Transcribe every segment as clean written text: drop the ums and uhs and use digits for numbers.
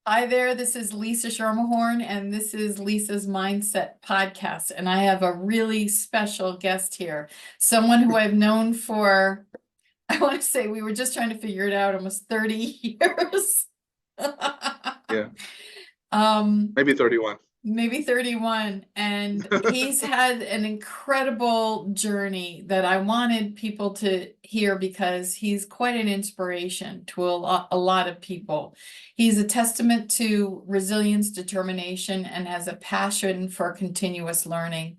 Hi there, this is Lisa Schermerhorn, and this is Lisa's Mindset Podcast. And I have a really special guest here, someone who I've known for, I want to say we were just trying to figure it out, almost 30 years. Yeah, Um, maybe 31. maybe 31. And he's had an incredible journey that I wanted people to hear because he's quite an inspiration to a lot of people. He's a testament to resilience, determination, and has a passion for continuous learning.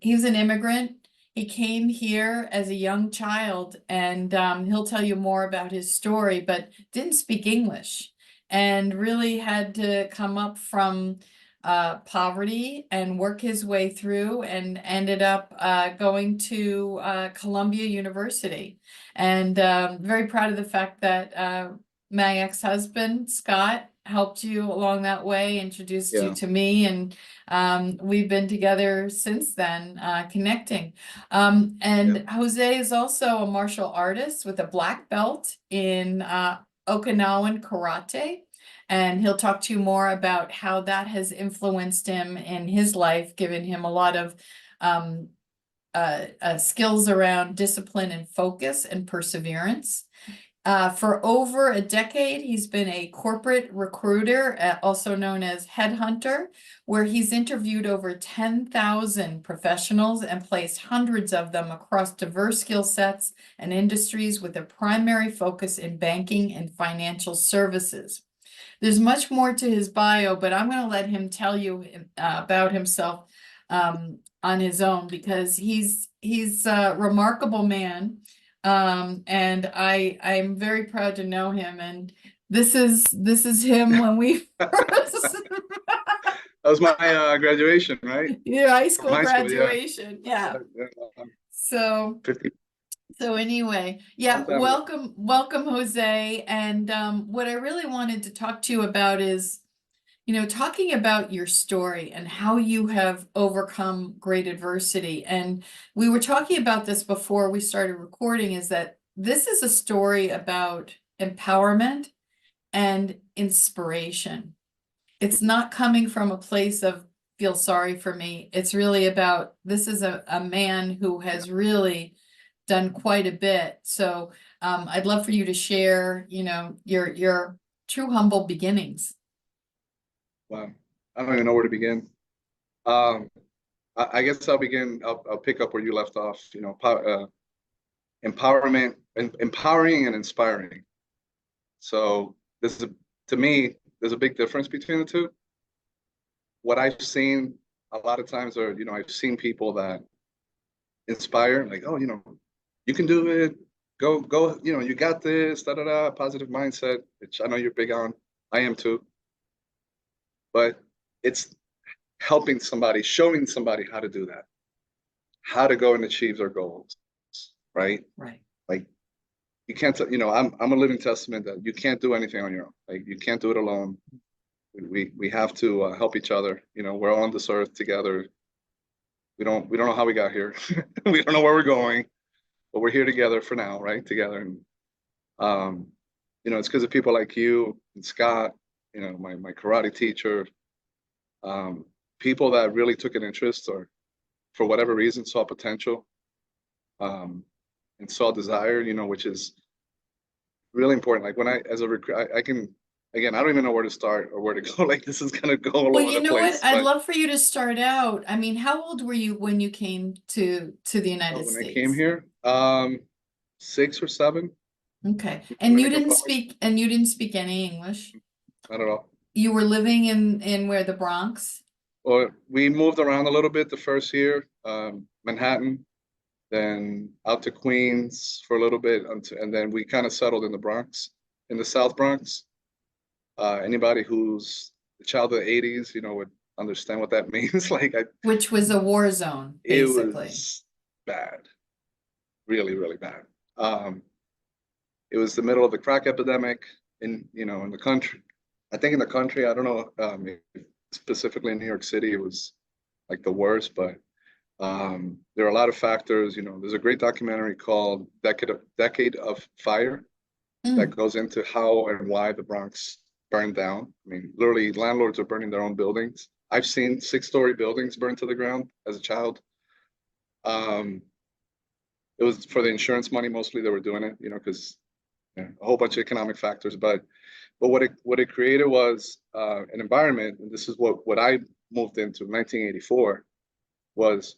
He's an immigrant. He came here as a young child, and he'll tell you more about his story, but didn't speak English and really had to come up from poverty and work his way through and ended up going to Columbia University. And very proud of the fact that my ex-husband, Scott, helped you along that way, introduced you Yeah, to me, and we've been together since then, connecting. yeah, And Jose is also a martial artist with a black belt in Okinawan Karate. And he'll talk to you more about how that has influenced him in his life, given him a lot of um, skills around discipline and focus and perseverance. For over a decade, he's been a corporate recruiter, also known as headhunter, where he's interviewed over 10,000 professionals and placed hundreds of them across diverse skill sets and industries with a primary focus in banking and financial services. There's much more to his bio, but I'm going to let him tell you about himself on his own because he's a remarkable man, and I'm very proud to know him. And this is him when we first that was my graduation, right? yeah, high From school high school. Yeah, graduation. Yeah. yeah, So 50, So anyway, long yeah, time ago. welcome, Jose. And what I really wanted to talk to you about is, talking about your story and how you have overcome great adversity. And we were talking about this before we started recording, is that this is a story about empowerment and inspiration. It's not coming from a place of feel sorry for me. It's really about this is a man who Yeah, has really done quite a bit. So I'd love for you to share, your true humble beginnings. wow. I don't even know where to begin. Um, I guess I'll begin. I'll pick up where you left off. Empowerment, and empowering and inspiring. So this is to me, there's a big difference between the two. What I've seen a lot of times are, I've seen people that inspire, like, oh, you can do it. Go, you got this, da da da, positive mindset, which I know you're big on. I am too. But it's helping somebody, showing somebody how to do that, how to go and achieve their goals, right? Right. Like you can't, I'm a living testament that you can't do anything on your own. Like you can't do it alone. We have to help each other. We're all on this earth together. We don't know how we got here. We don't know where we're going, but we're here together for now, right? Together. And um, it's because of people like you and Scott, my karate teacher, um, people that really took an interest or for whatever reason saw potential, um, and saw desire, which is really important. Like when as a recruit, I can, again, I don't even know where to start or where to go. Like this is gonna go all Well, over you the know what? place. I'd But love for you to start out. I mean, how old were you when you came to the United when I came States? here, 6 or 7, Okay. Dominican Republic, And you didn't speak any English. not at all. You were living in where, the Bronx? Well, we moved around a little bit the first year, Manhattan, then out to Queens for a little bit, and then we kind of settled in the Bronx, in the South Bronx. Anybody who's a child of the '80s, would understand what that means. Like, Which was a war zone, it basically. was bad, really, really bad. Um, it was the middle of the crack epidemic in the country. I think in the country, I don't know, specifically in New York City, it was like the worst, but there are a lot of factors. There's a great documentary called Decade of Fire that Mm, goes into how and why the Bronx burned down. I mean, literally landlords are burning their own buildings. I've seen 6-story buildings burned to the ground as a child. It was for the insurance money mostly they were doing it, because a whole bunch of economic factors. But what it created was an environment, and this is what I moved into in 1984, was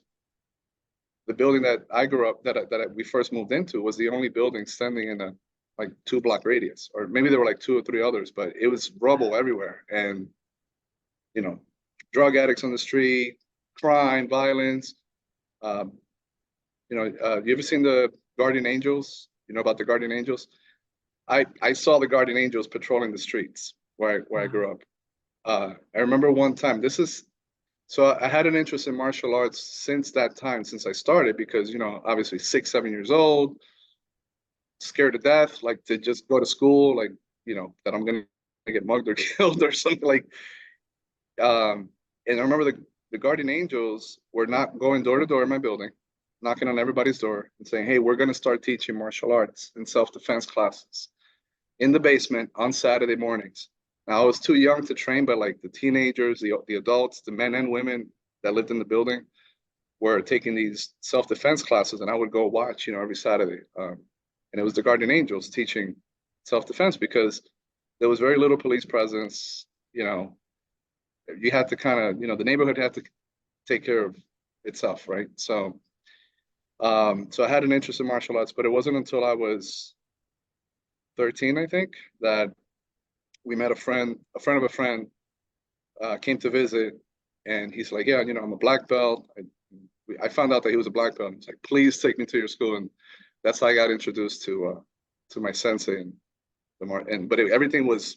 the building that I grew up, that we first moved into, was the only building standing in a like 2-block radius, or maybe there were like 2 or 3 others, but it was rubble everywhere, and drug addicts on the street, crime, violence. You ever seen the Guardian Angels? You know about the Guardian Angels? I saw the Guardian Angels patrolling the streets where I grew up. I remember one time, so I had an interest in martial arts since that time, since I started, because, obviously 6, 7 years old, scared to death, like to just go to school, like, that I'm going to get mugged or killed or something like. And I remember the Guardian Angels were not going door to door in my building, knocking on everybody's door and saying, hey, we're going to start teaching martial arts and self-defense classes in the basement on Saturday mornings. Now, I was too young to train, but like the teenagers, the adults, the men and women that lived in the building were taking these self-defense classes, and I would go watch, every Saturday. And it was the Guardian Angels teaching self-defense, because there was very little police presence. You had to kind of, the neighborhood had to take care of itself, right? So I had an interest in martial arts, but it wasn't until I was 13, I think, that we met a friend of a friend came to visit, and he's like, yeah, I'm a black belt. I found out that he was a black belt. He's like, please take me to your school. And that's how I got introduced to my sensei but everything was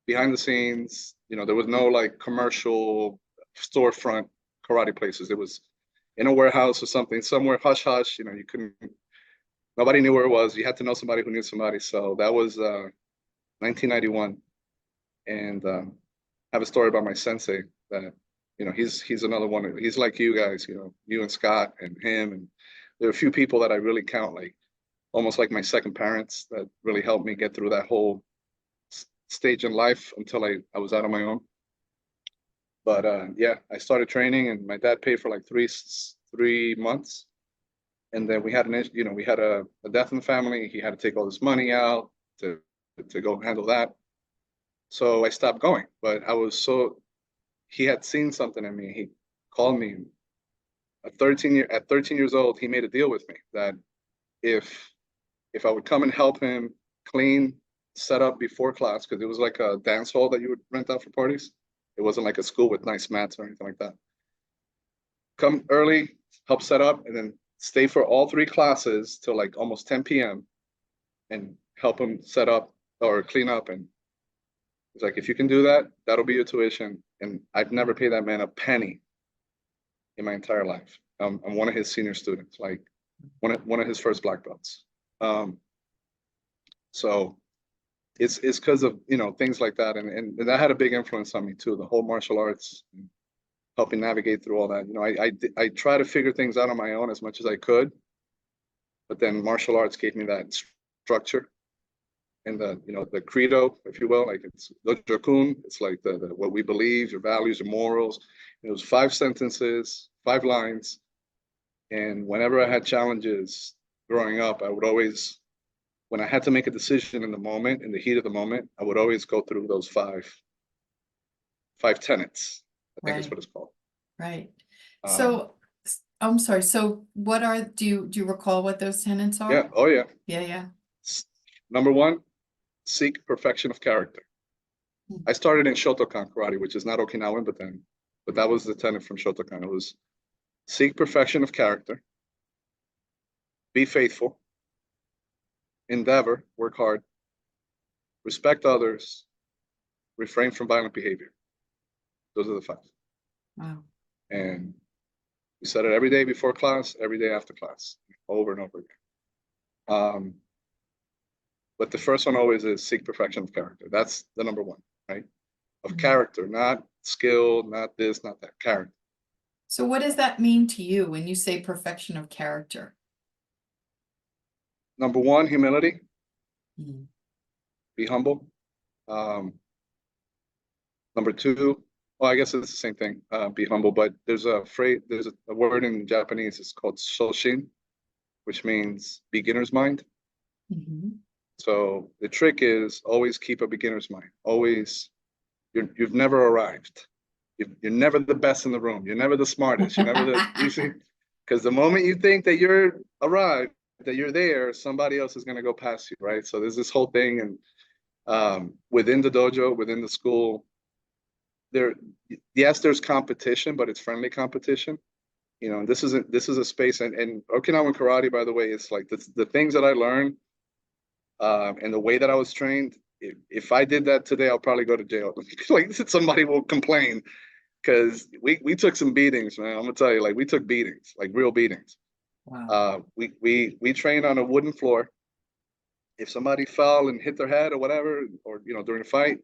behind the scenes. There was no like commercial storefront karate places. It was in a warehouse or something, somewhere hush hush. Nobody knew where it was. You had to know somebody who knew somebody. So that was 1991, and I have a story about my sensei that he's another one. He's like you guys, you and Scott and him, and there are a few people that I really count, like almost like my second parents, that really helped me get through that whole stage in life until I was out on my own. But yeah, I started training, and my dad paid for like 3 months, and then we had a death in the family. He had to take all this money out to go handle that. So I stopped going, but he had seen something in me. He called me at 13 years old. He made a deal with me that if I would come and help him clean, set up before class, because it was like a dance hall that you would rent out for parties. It wasn't like a school with nice mats or anything like that. Come early, help set up, and then stay for all 3 classes till like almost 10 p.m. and help him set up or clean up. And it's like, if you can do that, that'll be your tuition. And I've never paid that man a penny in my entire life. I'm one of his senior students, like one of his first black belts. So it's because of things like that, and that had a big influence on me too. The whole martial arts, helping navigate through all that. I try to figure things out on my own as much as I could, but then martial arts gave me that structure and the credo, if you will. Like, it's Dojo-kun. It's like the what we believe, your values, your morals. It was 5 sentences, 5 lines, and whenever I had challenges growing up, I would always, when I had to make a decision in the moment, in the heat of the moment, I would always go through those five tenets. I think that's what it's called. Right. So I'm sorry. So do you recall what those tenets are? Yeah. Oh yeah. Yeah. Number 1, seek perfection of character. I started in Shotokan karate, which is not Okinawan, but that was the tenet from Shotokan. It was seek perfection of character, be faithful, endeavor, work hard, respect others, refrain from violent behavior. Those are the 5. Wow. And we said it every day before class, every day after class, over and over again. But the first one always is seek perfection of character. That's the number 1, right? Of character, not skill, not this, not that, character. So what does that mean to you when you say perfection of character? Number 1, humility. Be humble. Number two, well, I guess it's the same thing, be humble, but there's a phrase, there's a word in Japanese, it's called Soshin, which means beginner's mind. Mhm. So the trick is always keep a beginner's mind. Always, you've never arrived. You're never the best in the room. You're never the smartest. You're never the, you see, because the moment you think that you're arrived, that you're there, somebody else is going to go past you, right? So there's this whole thing, and within the dojo, within the school, there, yes, there's competition, but it's friendly competition. You know, and this is a space, and Okinawan Karate, by the way, is like the things that I learned, and the way that I was trained. If I did that today, I'll probably go to jail. Like somebody will complain because we took some beatings, man. I'm gonna tell you, like we took beatings, like real beatings. Wow. We trained on a wooden floor. If somebody fell and hit their head or whatever, or during a fight,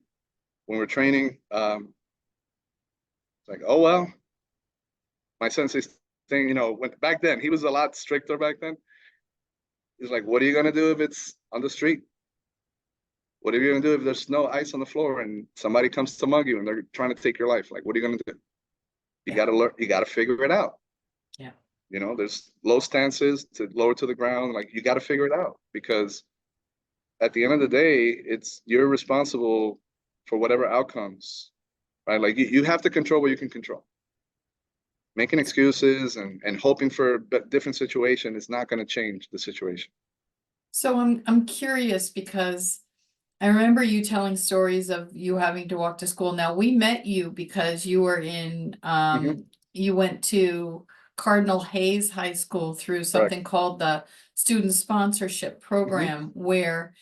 when we're training, it's like, oh well, my sensei's thing, went back then. He was a lot stricter back then. He's like, what are you gonna do if it's on the street? What are you gonna do if there's no ice on the floor and somebody comes to mug you and they're trying to take your life? Like, what are you gonna do? You Yeah. gotta learn. You gotta figure it out. Yeah. There's low stances to lower to the ground. Like, you gotta figure it out because at the end of the day, you're responsible for whatever outcomes, right? Like you have to control what you can control. Making excuses and hoping for a different situation is not going to change the situation. So I'm curious because I remember you telling stories of you having to walk to school. Now we met you because you were in Mhm. you went to Cardinal Hayes High School through Correct. something called the Student Sponsorship Mhm. Program, where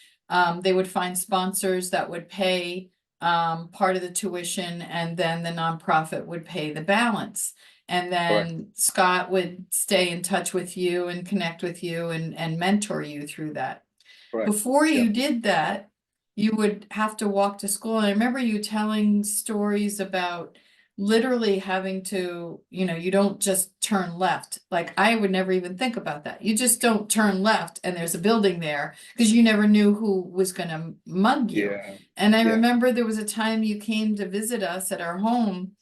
they would find sponsors that would pay part of the tuition, and then the nonprofit would pay the balance. And Correct. then Scott would stay in touch with you and connect with you and mentor you through that. Correct. Before Yeah. you did that, you would have to walk to school. And I remember you telling stories about literally having to, you don't just turn left. Like I would never even think about that. You just don't turn left and there's a building there because you never knew who was going to mug you. Yeah. And I Yeah. remember there was a time you came to visit us at our home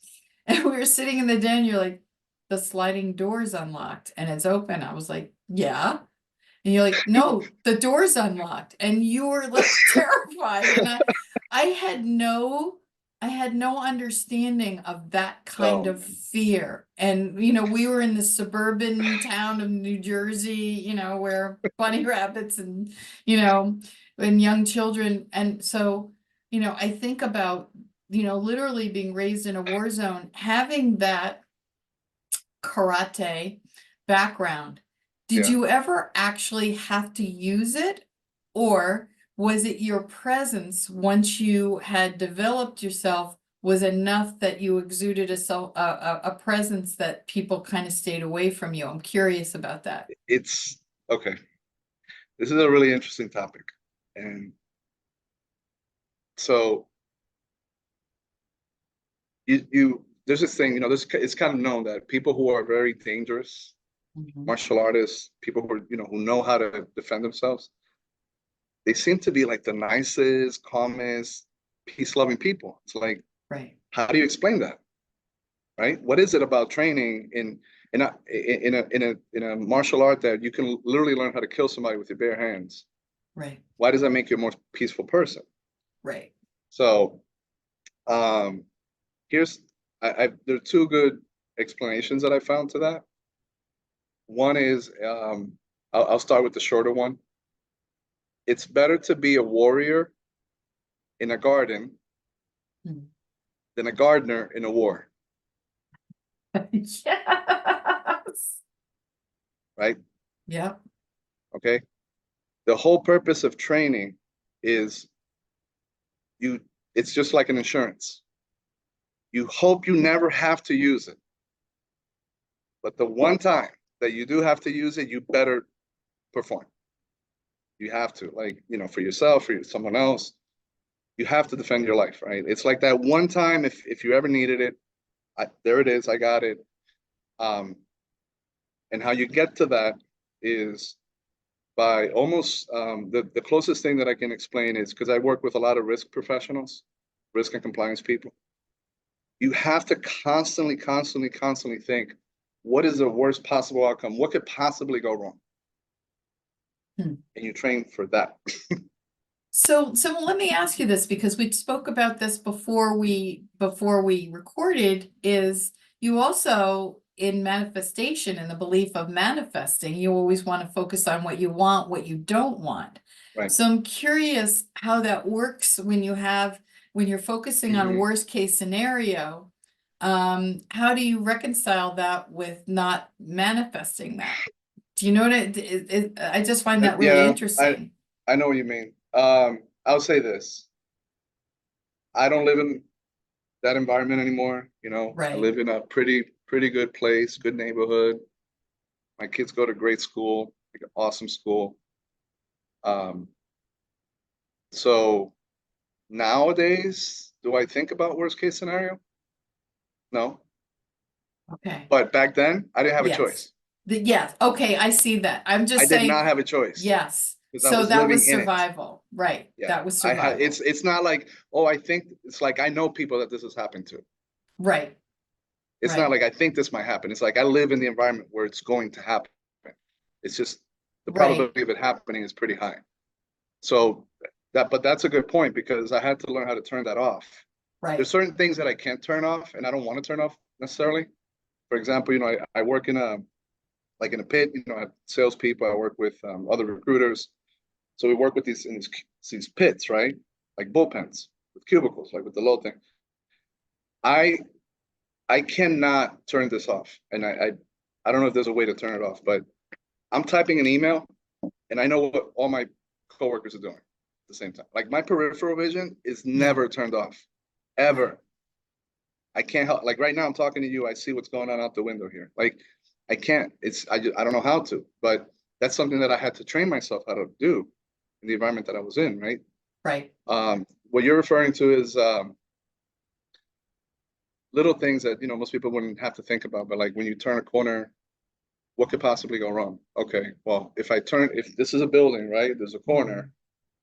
and we were sitting in the den. You're like, the sliding door's unlocked and it's open. I was like, yeah. And you're like, no, the door's unlocked. And you were like terrified. And I had no understanding of that kind Oh of man. fear. And, we were in the suburban town of New Jersey, where bunny rabbits and, and young children. And so, I think about, literally being raised in a war zone, having that karate background. Did Yeah. you ever actually have to use it? Or was it your presence once you had developed yourself was enough that you exuded a presence that people kind of stayed away from you? I'm curious about that. It's okay. This is a really interesting topic, and so you there's this thing, it's kind of known that people who are very dangerous Mhm. martial artists, people who are, who know how to defend themselves, they seem to be like the nicest, calmest, peace-loving people. It's like, Right, how do you explain that? Right? What is it about training in a martial art that you can literally learn how to kill somebody with your bare hands? right, Why does that make you a more peaceful person? right. So um, here's there are two good explanations that I found to that. One is I'll start with the shorter one. It's better to be a warrior in a garden Mm. than a gardener in a war, Yes. right? Yep. Okay. The whole purpose of training is you, it's just like an insurance. You hope you never have to use it. But the one time that you do have to use it, you better perform. You have to, like, for yourself, for someone else, you have to defend your life, right? It's like that one time if you ever needed it, there it is, I got it. Um, and how you get to that is by almost the closest thing that I can explain is because I work with a lot of risk professionals, risk and compliance people. you have to constantly think, what is the worst possible outcome? What could possibly go wrong? Hmm. And you train for that. So let me ask you this, because we spoke about this before we recorded, is you also in manifestation, in the belief of manifesting, you always want to focus on what you want, what you don't want. Right. So I'm curious how that works when you're focusing on worst case scenario. How do you reconcile that with not manifesting that? Do you know what I just find that really Yeah, interesting. I know what you mean. I'll say this. I don't live in that environment anymore. You know, I Right. live in a pretty good place, good neighborhood. My kids go to great school, like an awesome school. Um, so nowadays, do I think about worst case scenario? No. Okay. But back then, I didn't have a Yes. choice. Yes. Okay, I see that. I'm I just did saying, not have a choice yes. because I So was that living was in it. survival. Right. Yeah, That was I had. survival. It's not like, oh, I think it's like I know people that this has happened to. Right. It's not Right. like I think this might happen. It's like I live in the environment where it's going to happen. It's just the Right. probability of it happening is pretty high. So but that's a good point because I had to learn how to turn that off. There's Right. certain things that I can't turn off and I don't want to turn off necessarily. For example, you know, I work in a like in a pit, you know, I have salespeople, I work with other recruiters. So we work with these pits, right? Like bullpens with cubicles, like with the load thing. I I cannot turn this off. And I don't know if there's a way to turn it off, but I'm typing an email and I know what all my coworkers are doing at the same time. Like my peripheral vision is Yeah. never turned off, Right. ever. I can't help. Like right now, I'm talking to you. I see what's going on out the window here. Like I can't. I don't know how to. But that's something that I had to train myself how to do in the environment that I was in. Right. Right. What you're referring to is little things that you know most people wouldn't have to think about. But like when you turn a corner, what could possibly go wrong? Okay, well, if this is a building, right? There's a corner.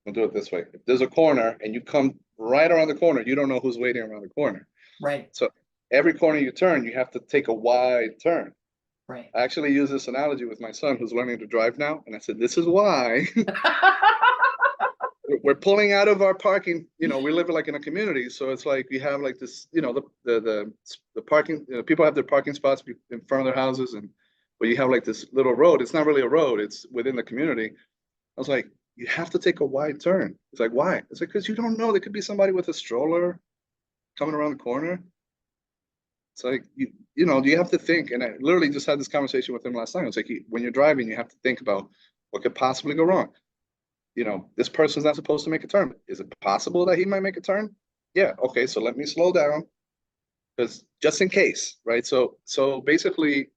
We'll do it this way. If there's a corner and you come right around the corner, you don't know who's waiting around the corner. Right. So every corner you turn, you have to take a wide turn. Right. I actually use this analogy with my son who's learning to drive now. And I said, this is why we're pulling out of our parking. You know, we live like in a community. So it's like we have like this, you know, the parking, you know, people have their parking spots in front of their houses. And but you have like this little road. It's not really a road, it's within the community. I was like, you have to take a wide turn. It's like, why? It's like, because you don't know. There could be somebody with a stroller coming around the corner. It's like you know, you have to think. And I literally just had this conversation with him last night. It's like when you're driving, you have to think about what could possibly go wrong. You know, this person's not supposed to make a turn. Is it possible that he might make a turn? Yeah. Okay. So let me slow down because just in case, right? So basically,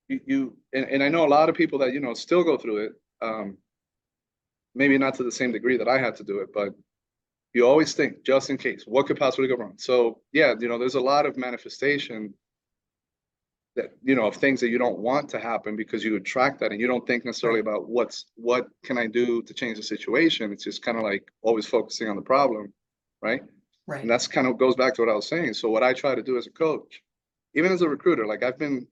and I know a lot of people that you know still go through it. Maybe not to the same degree that I had to do it, but you always think just in case, what could possibly go wrong? So yeah, you know, there's a lot of manifestation that you know of things that you don't want to happen because you attract that and you don't think necessarily Right. about what can I do to change the situation. It's just kind of like always focusing on the problem, right? And Right. that's kind of goes back to what I was saying. So what I try to do as a coach, even as a recruiter, like I've been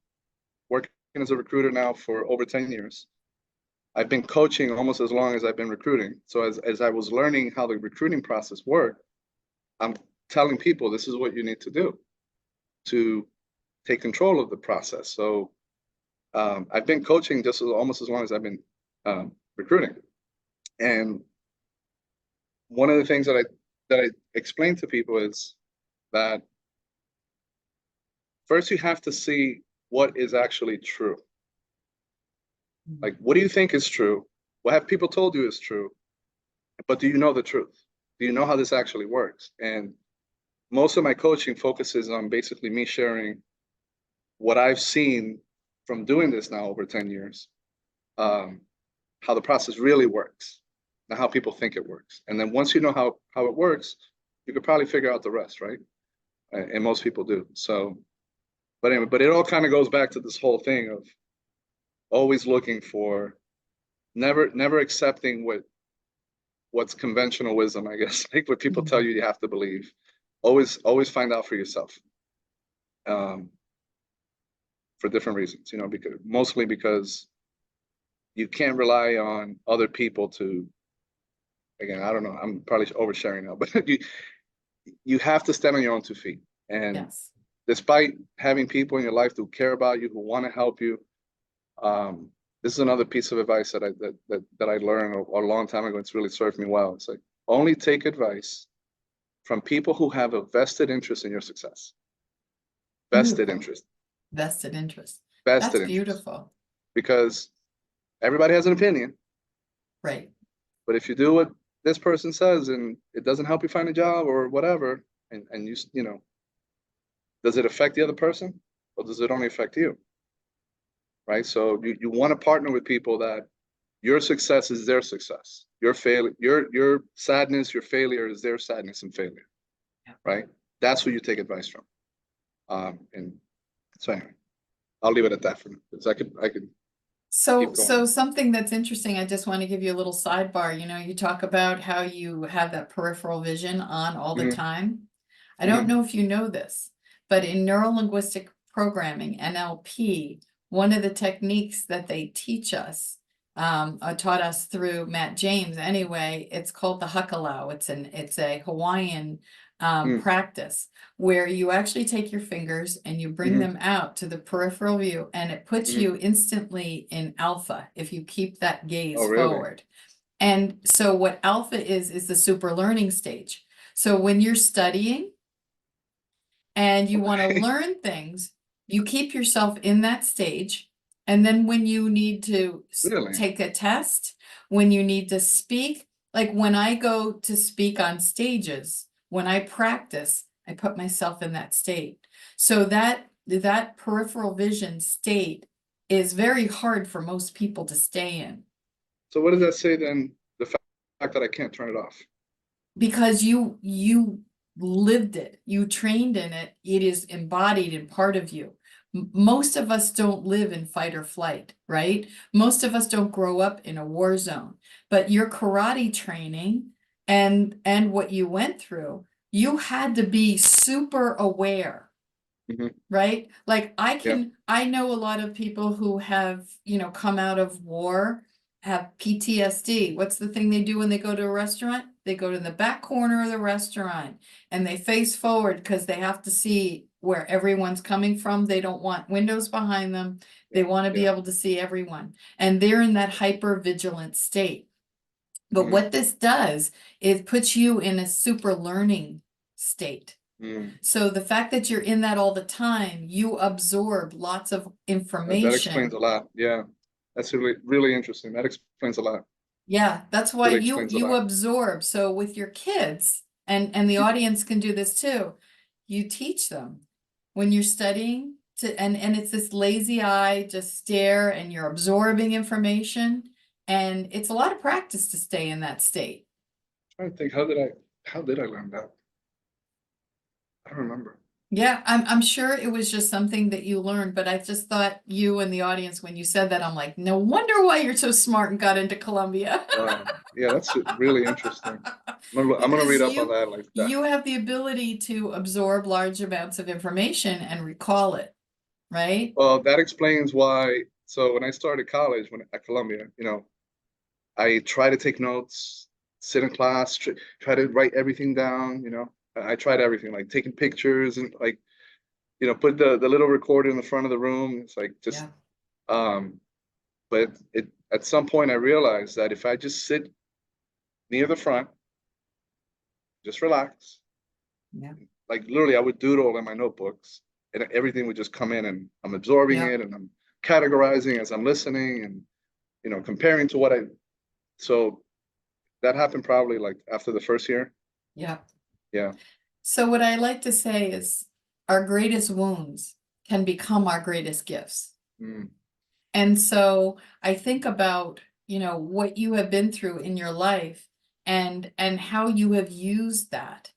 working as a recruiter now for over 10 years. I've been coaching almost as long as I've been recruiting. So as I was learning how the recruiting process worked, I'm telling people this is what you need to do to take control of the process. So I've been coaching just almost as long as I've been recruiting. And one of the things that I explain to people is that first you have to see what is actually true. Like, what do you think is true? What have people told you is true? But do you know the truth? Do you know how this actually works? And most of my coaching focuses on basically me sharing what I've seen from doing this now over 10 years, how the process really works, not how people think it works. And then once you know how it works, you could probably figure out the rest, right? And most people do. So, but anyway, but it all kind of goes back to this whole thing of always looking for never accepting what's conventional wisdom, I guess, like what people tell you have to believe. always find out for yourself. For different reasons, mostly because you can't rely on other people to, again, I don't know, I'm probably oversharing now, but you have to stand on your own 2 feet. And Yes. despite having people in your life who care about you, who want to help you, this is another piece of advice that I learned a long time ago. It's really served me well. It's like, only take advice from people who have a vested interest in your success. Vested Beautiful. interest. Vested interest. Vested That's interest. beautiful. Because everybody has an opinion, Right. but if you do what this person says and it doesn't help you find a job or whatever, and does it affect the other person, or does it only affect you? Right? So you want to partner with people that your success is their success. Your sadness, your failure is their sadness and failure. Yeah. Right? That's who you take advice from. And so anyway, I'll leave it at that for now, because I could So, keep going. something that's interesting, I just want to give you a little sidebar. You talk about how you have that peripheral vision on all the Mhm. time. I don't Mhm. know if you know this, but in neuro-linguistic programming, NLP, one of the techniques that they teach us, taught us through Matt James anyway, it's called the hukalau. It's a Hawaiian practice where you actually take your fingers and you bring Mhm. them out to the peripheral view, and it puts Mhm. you instantly in alpha if you keep that gaze Oh, really? forward. And so what alpha is the super learning stage. So when you're studying and you want to Okay. learn things, you keep yourself in that stage. And then when you need to Really? take a test, when you need to speak, like when I go to speak on stages, when I practice, I put myself in that state. So that peripheral vision state is very hard for most people to stay in. So what does that say then? The fact that I can't turn it off. Because you lived it, you trained in it, it is embodied in part of you. Most of us don't live in fight or flight, right? Most of us don't grow up in a war zone, but your karate training and what you went through, you had to be super aware, Mhm. right? Like Yeah. I know a lot of people who have, come out of war, have PTSD. What's the thing they do when they go to a restaurant? They go to the back corner of the restaurant and they face forward because they have to see where everyone's coming from. They don't want windows behind them. They want to be Yeah. able to see everyone. And they're in that hyper vigilant state. But Mhm. what this does is puts you in a super learning state. Mm. So the fact that you're in that all the time, you absorb lots of That explains information. a lot. Yeah. That's really, really interesting. That explains a lot. Yeah, that's why Really you explains a you lot. absorb. So with your kids, and the audience can do this too, you teach them when you're studying and it's this lazy eye, just stare and you're absorbing information. And it's a lot of practice to stay in that state. I'm trying to think, how did I learn that? I don't remember. Yeah, I'm sure it was just something that you learned, but I just thought you and the audience, when you said that, I'm like, no wonder why you're so smart and got into Columbia. Yeah, that's really interesting. I'm gonna Because read up on that like that. you have the ability to absorb large amounts of information and recall it, right? Well, that explains why. So when I started college, when at Columbia, I try to take notes, sit in class, try to write everything down. I tried everything, like taking pictures and like, put the little recorder in the front of the room. It's like just, Yeah, um, but it at some point I realized that if I just sit near the front, just relax, yeah, like literally I would doodle in my notebooks and everything would just come in and I'm absorbing yeah, it and I'm categorizing as I'm listening and, comparing to what so that happened probably like after the first year. yeah. Yeah. So what I like to say is our greatest wounds can become our greatest gifts. Mm, And so I think about, what you have been through in your life and how you have used that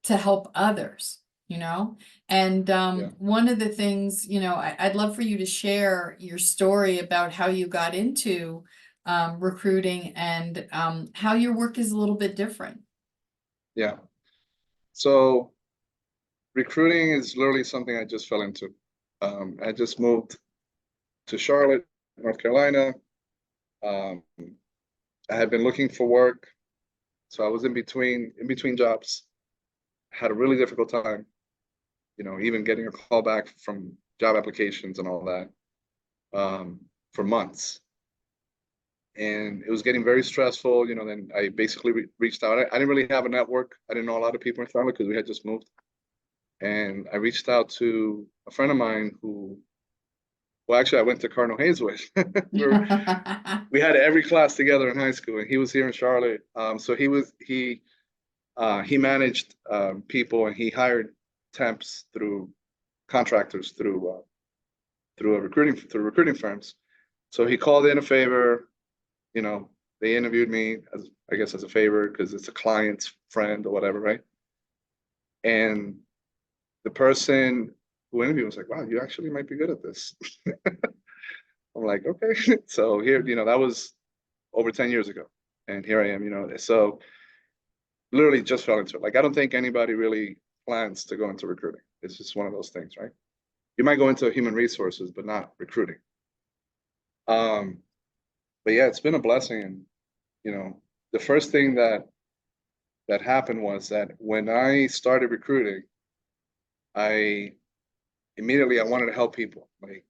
to help others, you know? And yeah. one of the things, I'd love for you to share your story about how you got into recruiting and how your work is a little bit different. Yeah. So recruiting is literally something I just fell into. I just moved to Charlotte, North Carolina. Um, I had been looking for work, so I was in between jobs. Had a really difficult time, even getting a call back from job applications and all that, for months. And it was getting very stressful. Then I basically reached out. I didn't really have a network. I didn't know a lot of people in Charlotte because we had just moved. And I reached out to a friend of mine who, well, actually, I went to Cardinal Hayes with. We had every class together in high school, and he was here in Charlotte. So he managed people, and he hired temps through contractors through recruiting firms. So he called in a favor. They interviewed me as, I guess, as a favor because it's a client's friend or whatever, right? And the person who interviewed was like, "Wow, you actually might be good at this." I'm like, "Okay." So here, that was over 10 years ago, and here I am. So literally just fell into it. Like, I don't think anybody really plans to go into recruiting. It's just one of those things, right? You might go into human resources, but not recruiting. But yeah, it's been a blessing. And the first thing that happened was that when I started recruiting, I wanted to help people. Like,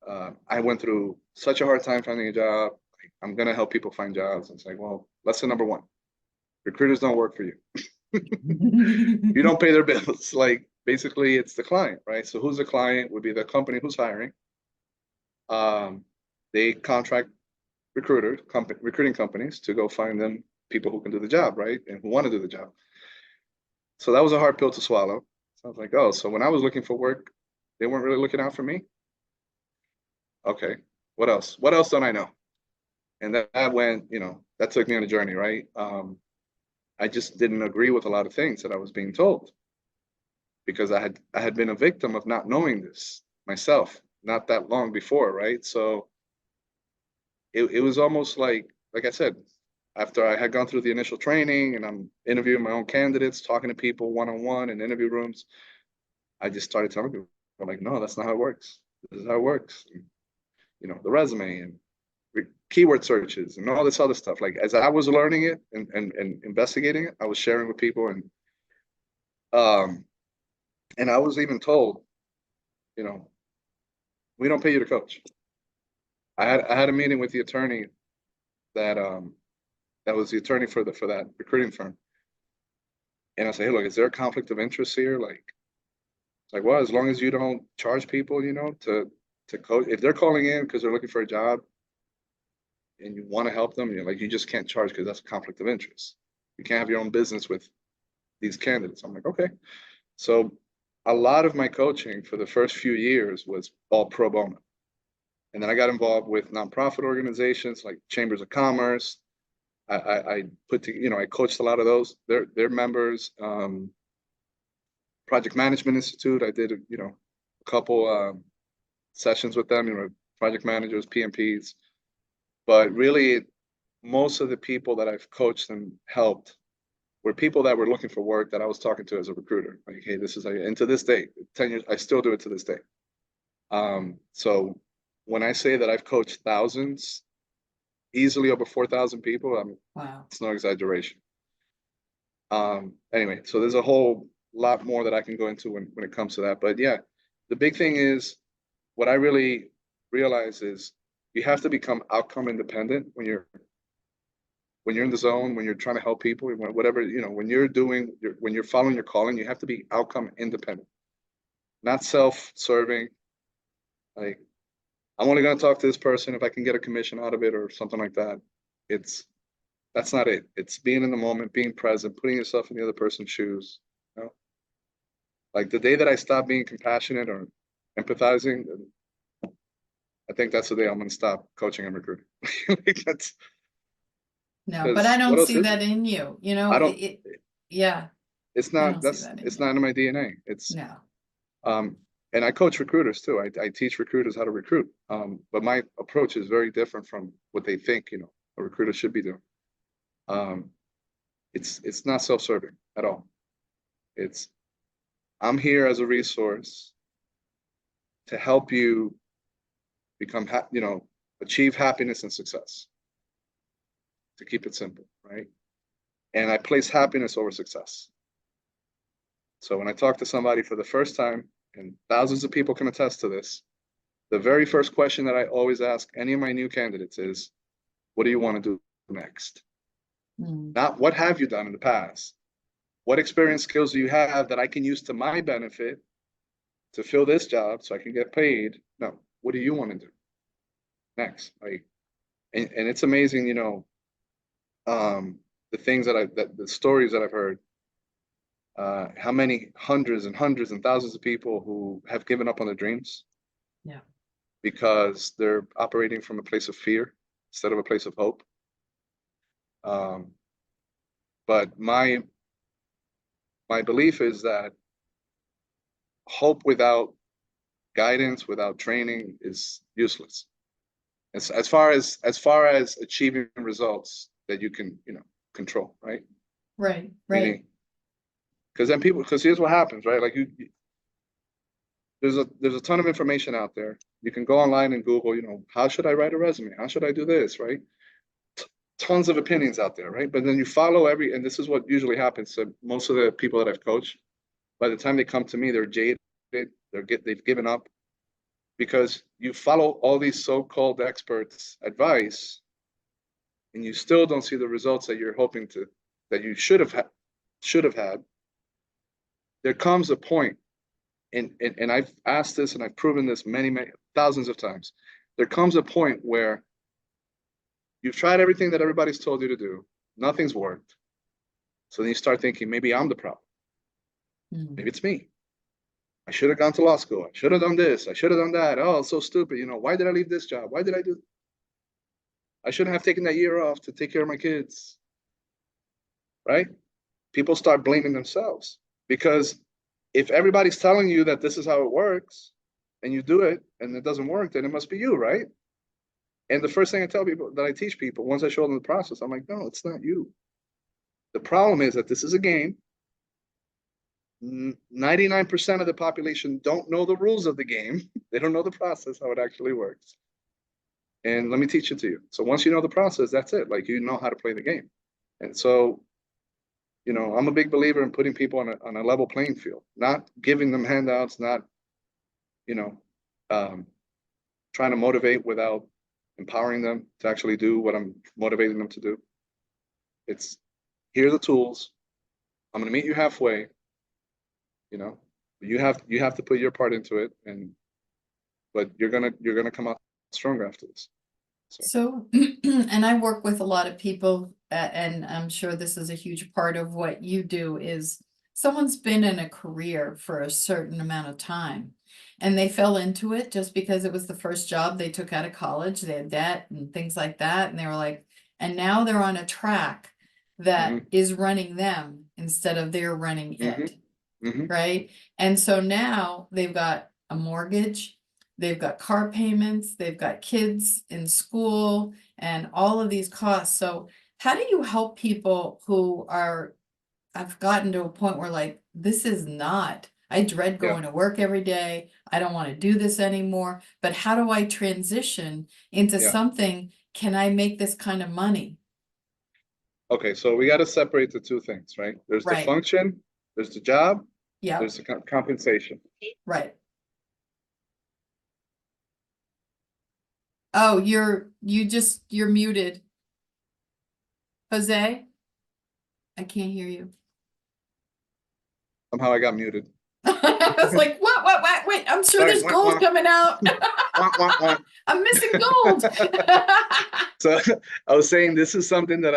I went through such a hard time finding a job. Like, I'm gonna help people find jobs. And it's like, well, lesson number one: recruiters don't work for you. You don't pay their bills. Like, basically, it's the client, right? So who's the client? Would be the company who's hiring. They contract recruiting companies to go find them people who can do the job, right? And who want to do the job. So that was a hard pill to swallow. So I was like, oh, so when I was looking for work, they weren't really looking out for me. Okay, what else? What else don't I know? And that went, that took me on a journey, right? I just didn't agree with a lot of things that I was being told because I had been a victim of not knowing this myself not that long before, right? So it was almost like I said, after I had gone through the initial training and I'm interviewing my own candidates, talking to people one-on-one in interview rooms, I just started telling people, I'm like, no, that's not how it works. This is how it works. And, the resume and keyword searches and all this other stuff. Like, as I was learning it and investigating it, I was sharing with people, and I was even told, we don't pay you to coach. I had a meeting with the attorney that was the attorney for that recruiting firm. And I say, hey, look, is there a conflict of interest here? Like, well, as long as you don't charge people, to coach, if they're calling in because they're looking for a job and you want to help them, you just can't charge because that's a conflict of interest. You can't have your own business with these candidates. I'm like, okay. So a lot of my coaching for the first few years was all pro bono. And then I got involved with nonprofit organizations like Chambers of Commerce. I coached a lot of those. Their members. Project Management Institute. I did a couple sessions with them. Project managers, PMPs. But really, most of the people that I've coached and helped were people that were looking for work that I was talking to as a recruiter. Like, hey, this is, and to this day, 10 years, I still do it to this day. So when I say that I've coached thousands, easily over 4,000 people, Wow. It's no exaggeration. Anyway, so there's a whole lot more that I can go into when it comes to that. But yeah, the big thing is, what I really realize is you have to become outcome independent when you're in the zone, when you're trying to help people, whatever, when you're following your calling, you have to be outcome independent, not self-serving. Like, I'm only going to talk to this person if I can get a commission out of it or something like that. That's not it. It's being in the moment, being present, putting yourself in the other person's shoes. Like, the day that I stop being compassionate or empathizing, I think that's the day I'm going to stop coaching and recruiting. That's No, but I what don't else see is that it? in you, I don't. yeah, It's I not. don't see that in It's you. not in my DNA. It's No. and I coach recruiters too. I teach recruiters how to recruit. But my approach is very different from what they think, a recruiter should be doing. It's not self-serving at all. It's I'm here as a resource to help you become, achieve happiness and success, to keep it simple, right? And I place happiness over success. So when I talk to somebody for the first time, and thousands of people can attest to this, the very first question that I always ask any of my new candidates is, what do you want to do next? Not what have you done in the past? What experience, skills do you have that I can use to my benefit to fill this job so I can get paid? No, what do you want to do next? Like, and it's amazing, the things the stories that I've heard, how many hundreds and hundreds and thousands of people who have given up on their dreams. Yeah. Because they're operating from a place of fear instead of a place of hope. But my belief is that hope without guidance, without training, is useless. As far as achieving results that you can, control, right? Right. Because here's what happens, right? Like there's a ton of information out there. You can go online and Google, how should I write a resume? How should I do this, right? Tons of opinions out there, right? But then you follow and this is what usually happens to most of the people that I've coached. By the time they come to me, they're jaded, they've given up, because you follow all these so-called experts' advice and you still don't see the results that you're hoping to, that you should have had. There comes a point, and I've asked this and I've proven this many thousands of times. There comes a point where you've tried everything that everybody's told you to do, nothing's worked. So then you start thinking, maybe I'm the problem. Maybe it's me. I should have gone to law school. I should have done this. I should have done that. Oh, it's so stupid. Why did I leave this job? Why did I do? I shouldn't have taken that year off to take care of my kids. Right? People start blaming themselves, because if everybody's telling you that this is how it works and you do it and it doesn't work, then it must be you, right? And the first thing I tell people, that I teach people, once I show them the process, I'm like, no, it's not you. The problem is that this is a game. 99% of the population don't know the rules of the game. They don't know the process, how it actually works. And let me teach it to you. So once you know the process, that's it. Like, you know how to play the game. And so, I'm a big believer in putting people on a level playing field, not giving them handouts, not, trying to motivate without empowering them to actually do what I'm motivating them to do. It's, here are the tools. I'm going to meet you halfway. You have to put your part into it, but you're gonna come out stronger after this. So, and I work with a lot of people, and I'm sure this is a huge part of what you do, is someone's been in a career for a certain amount of time and they fell into it just because it was the first job they took out of college. They had debt and things like that. And they were like, and now they're on a track that is running them instead of they're running it. Right. And so now they've got a mortgage, they've got car payments, they've got kids in school and all of these costs. So how do you help people who I've gotten to a point where, like, this is not, I dread going to work every day. I don't want to do this anymore, but how do I transition into something? Can I make this kind of money? Okay. So we got to separate the two things, right? There's the function, there's the job. Yeah. There's the compensation. Right. Oh, you're muted. Jose? I can't hear you. Somehow I got muted. I was like, what? Wait, I'm sure there's gold coming out. I'm missing gold. So I was saying, this is something that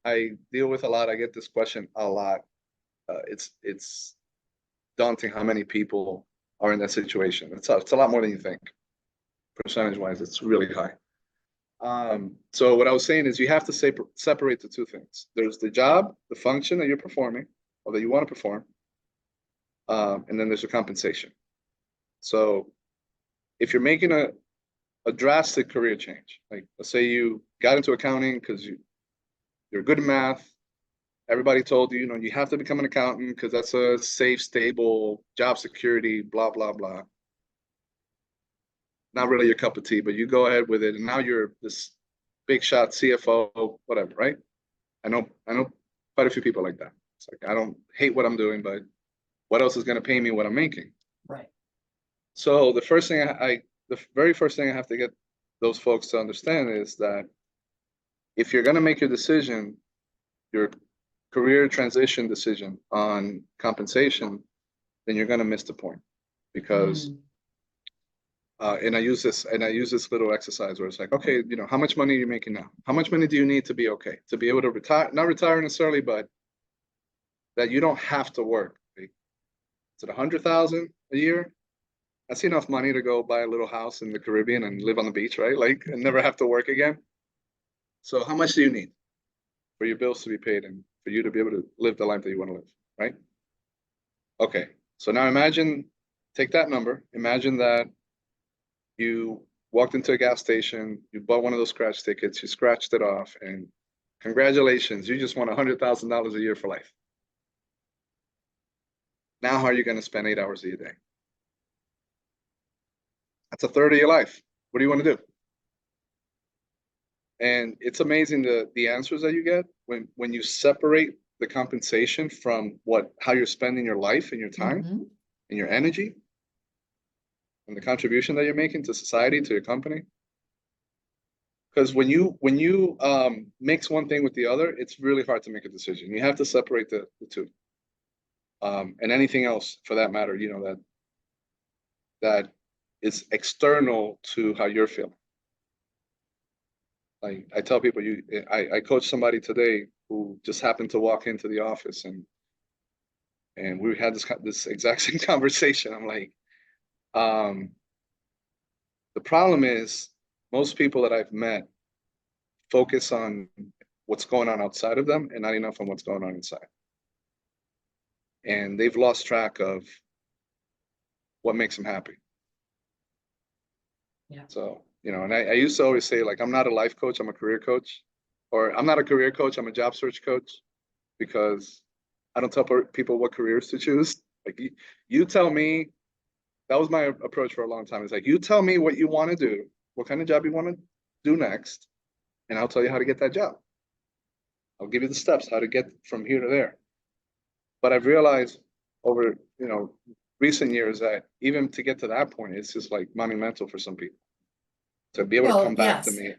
I deal with a lot. I get this question a lot. It's daunting how many people are in that situation. It's a lot more than you think. Percentage wise, it's really high. So what I was saying is, you have to separate the two things. There's the job, the function that you're performing or that you want to perform, and then there's the compensation. So if you're making a drastic career change, like let's say you got into accounting because you're good at math everybody told you, you know, you have to become an accountant because that's a safe, stable job security, blah, blah, blah. Not really your cup of tea, but you go ahead with it. And now you're this big shot CFO, whatever, right? I know quite a few people like that. It's like, I don't hate what I'm doing, but what else is going to pay me what I'm making? Right. So the very first thing I have to get those folks to understand is that if you're going to make your decision, your career transition decision on compensation, then you're going to miss the point. Because and I use this little exercise where it's like, okay, you know, how much money are you making now? How much money do you need to be okay, to be able to retire, not retire necessarily, but that you don't have to work. Like, is it 100,000 a year? That's enough money to go buy a little house in the Caribbean and live on the beach, right? Like, and never have to work again. So how much do you need for your bills to be paid and for you to be able to live the life that you want to live, right? Okay, so now take that number, imagine that you walked into a gas station, you bought one of those scratch tickets, you scratched it off, and congratulations, you just won $100,000 a year for life. Now, how are you going to spend 8 hours a day? That's a third of your life. What do you want to do? And it's amazing the answers that you get when you separate the compensation from how you're spending your life and your time and your energy and the contribution that you're making to society, to your company. Because when you mix one thing with the other, it's really hard to make a decision. You have to separate the two. And anything else for that matter, you know, that is external to how you're feeling. Like I tell people, I coached somebody today who just happened to walk into the office and we had this exact same conversation. I'm like, the problem is most people that I've met focus on what's going on outside of them and not enough on what's going on inside. And they've lost track of what makes them happy. Yeah. So, you know, and I used to always say, like, I'm not a life coach, I'm a career coach. Or I'm not a career coach, I'm a job search coach, because I don't tell people what careers to choose. Like, you tell me, that was my approach for a long time. It's like, you tell me what you want to do, what kind of job you want to do next, and I'll tell you how to get that job. I'll give you the steps, how to get from here to there. But I've realized over, you know, recent years that even to get to that point, it's just like monumental for some people to be able to come back to me.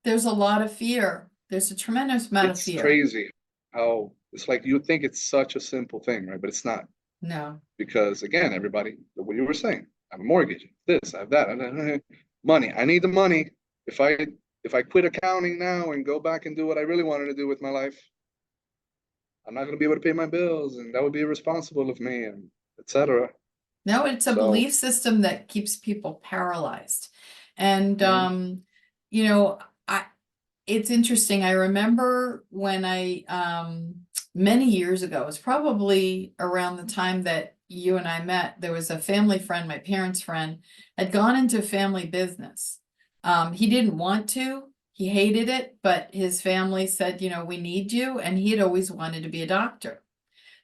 There's a lot of fear. There's a tremendous amount of fear. It's crazy how it's like you think it's such a simple thing, right? But it's not. No. Because again, everybody, what you were saying, I have a mortgage, this, I have that, money. I need the money. If I quit accounting now and go back and do what I really wanted to do with my life, I'm not going to be able to pay my bills, and that would be irresponsible of me, and etc. No, it's a belief system that keeps people paralyzed. And you know, it's interesting. I remember when many years ago, it was probably around the time that you and I met, there was a family friend, my parents' friend, had gone into family business. He didn't want to, he hated it, but his family said, you know, we need you. And he had always wanted to be a doctor.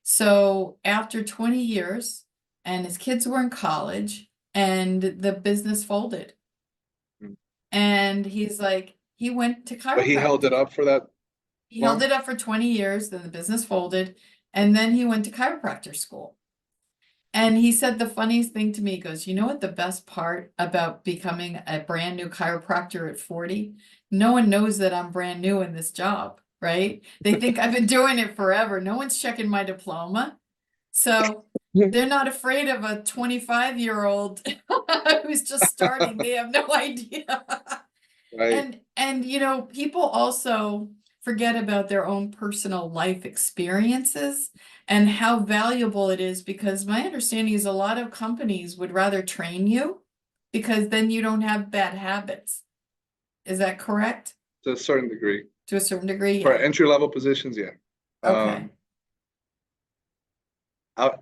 So after 20 years, and his kids were in college, and the business folded. And he's like, he went to chiropractic. But he held it up for that. He held it up for 20 years, then the business folded, and then he went to chiropractor school. And he said the funniest thing to me, he goes, you know what the best part about becoming a brand new chiropractor at 40? No one knows that I'm brand new in this job, right? They think I've been doing it forever. No one's checking my diploma. So they're not afraid of a 25-year-old who's just starting. They have no idea. Right. And you know, people also forget about their own personal life experiences and how valuable it is, because my understanding is a lot of companies would rather train you because then you don't have bad habits. Is that correct? To a certain degree. To a certain degree, For yeah. entry-level positions, yeah. Okay.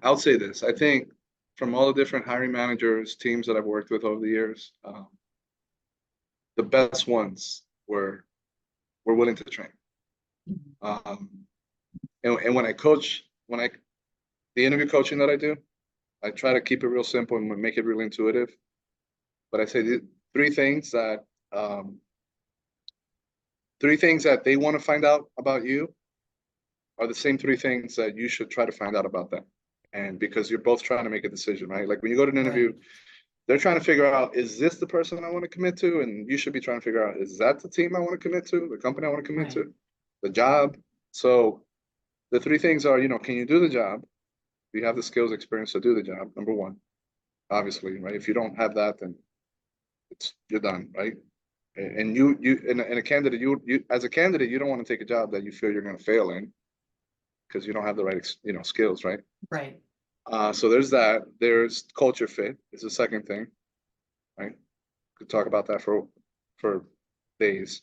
I'll say this. I think from all the different hiring managers, teams that I've worked with over the years, the best ones were willing to train. And when I coach, the interview coaching that I do, I try to keep it real simple and make it real intuitive. But I say the um, three things that they want to find out about you are the same three things that you should try to find out about them. And because you're both trying to make a decision, right? Like when you go to an interview, Right. they're trying to figure out, is this the person I want to commit to? And you should be trying to figure out, is that the team I want to commit to, the company I want to commit Right. to, the job? So the three things are, can you do the job? Do you have the skills, experience to do the job? Number one, obviously, right? If you don't have that, then you're done, right? And in a candidate, you as a candidate, you don't want to take a job that you feel you're going to fail in because you don't have the right, skills, right? Right. So there's that. There's culture fit is the second thing, right? Could talk about that for days.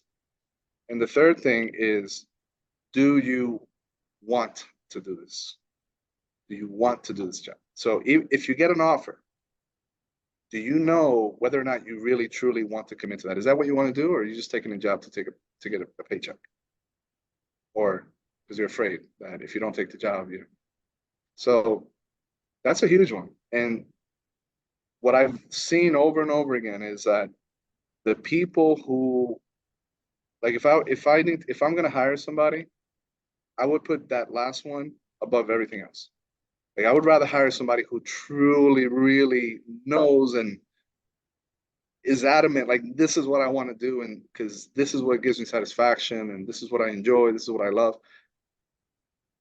And the third thing is, do you want to do this? Do you want to do this job? So if you get an offer, do you know whether or not you really truly want to commit to that? Is that what you want to do, or are you just taking a job to get a paycheck? Or because you're afraid that if you don't take the job, so that's a huge one. And what I've seen over and over again is that the people who like if I'm gonna hire somebody, I would put that last one above everything else. Like I would rather hire somebody who truly, really knows and is adamant, like this is what I want to do, and because this is what gives me satisfaction, and this is what I enjoy, this is what I love.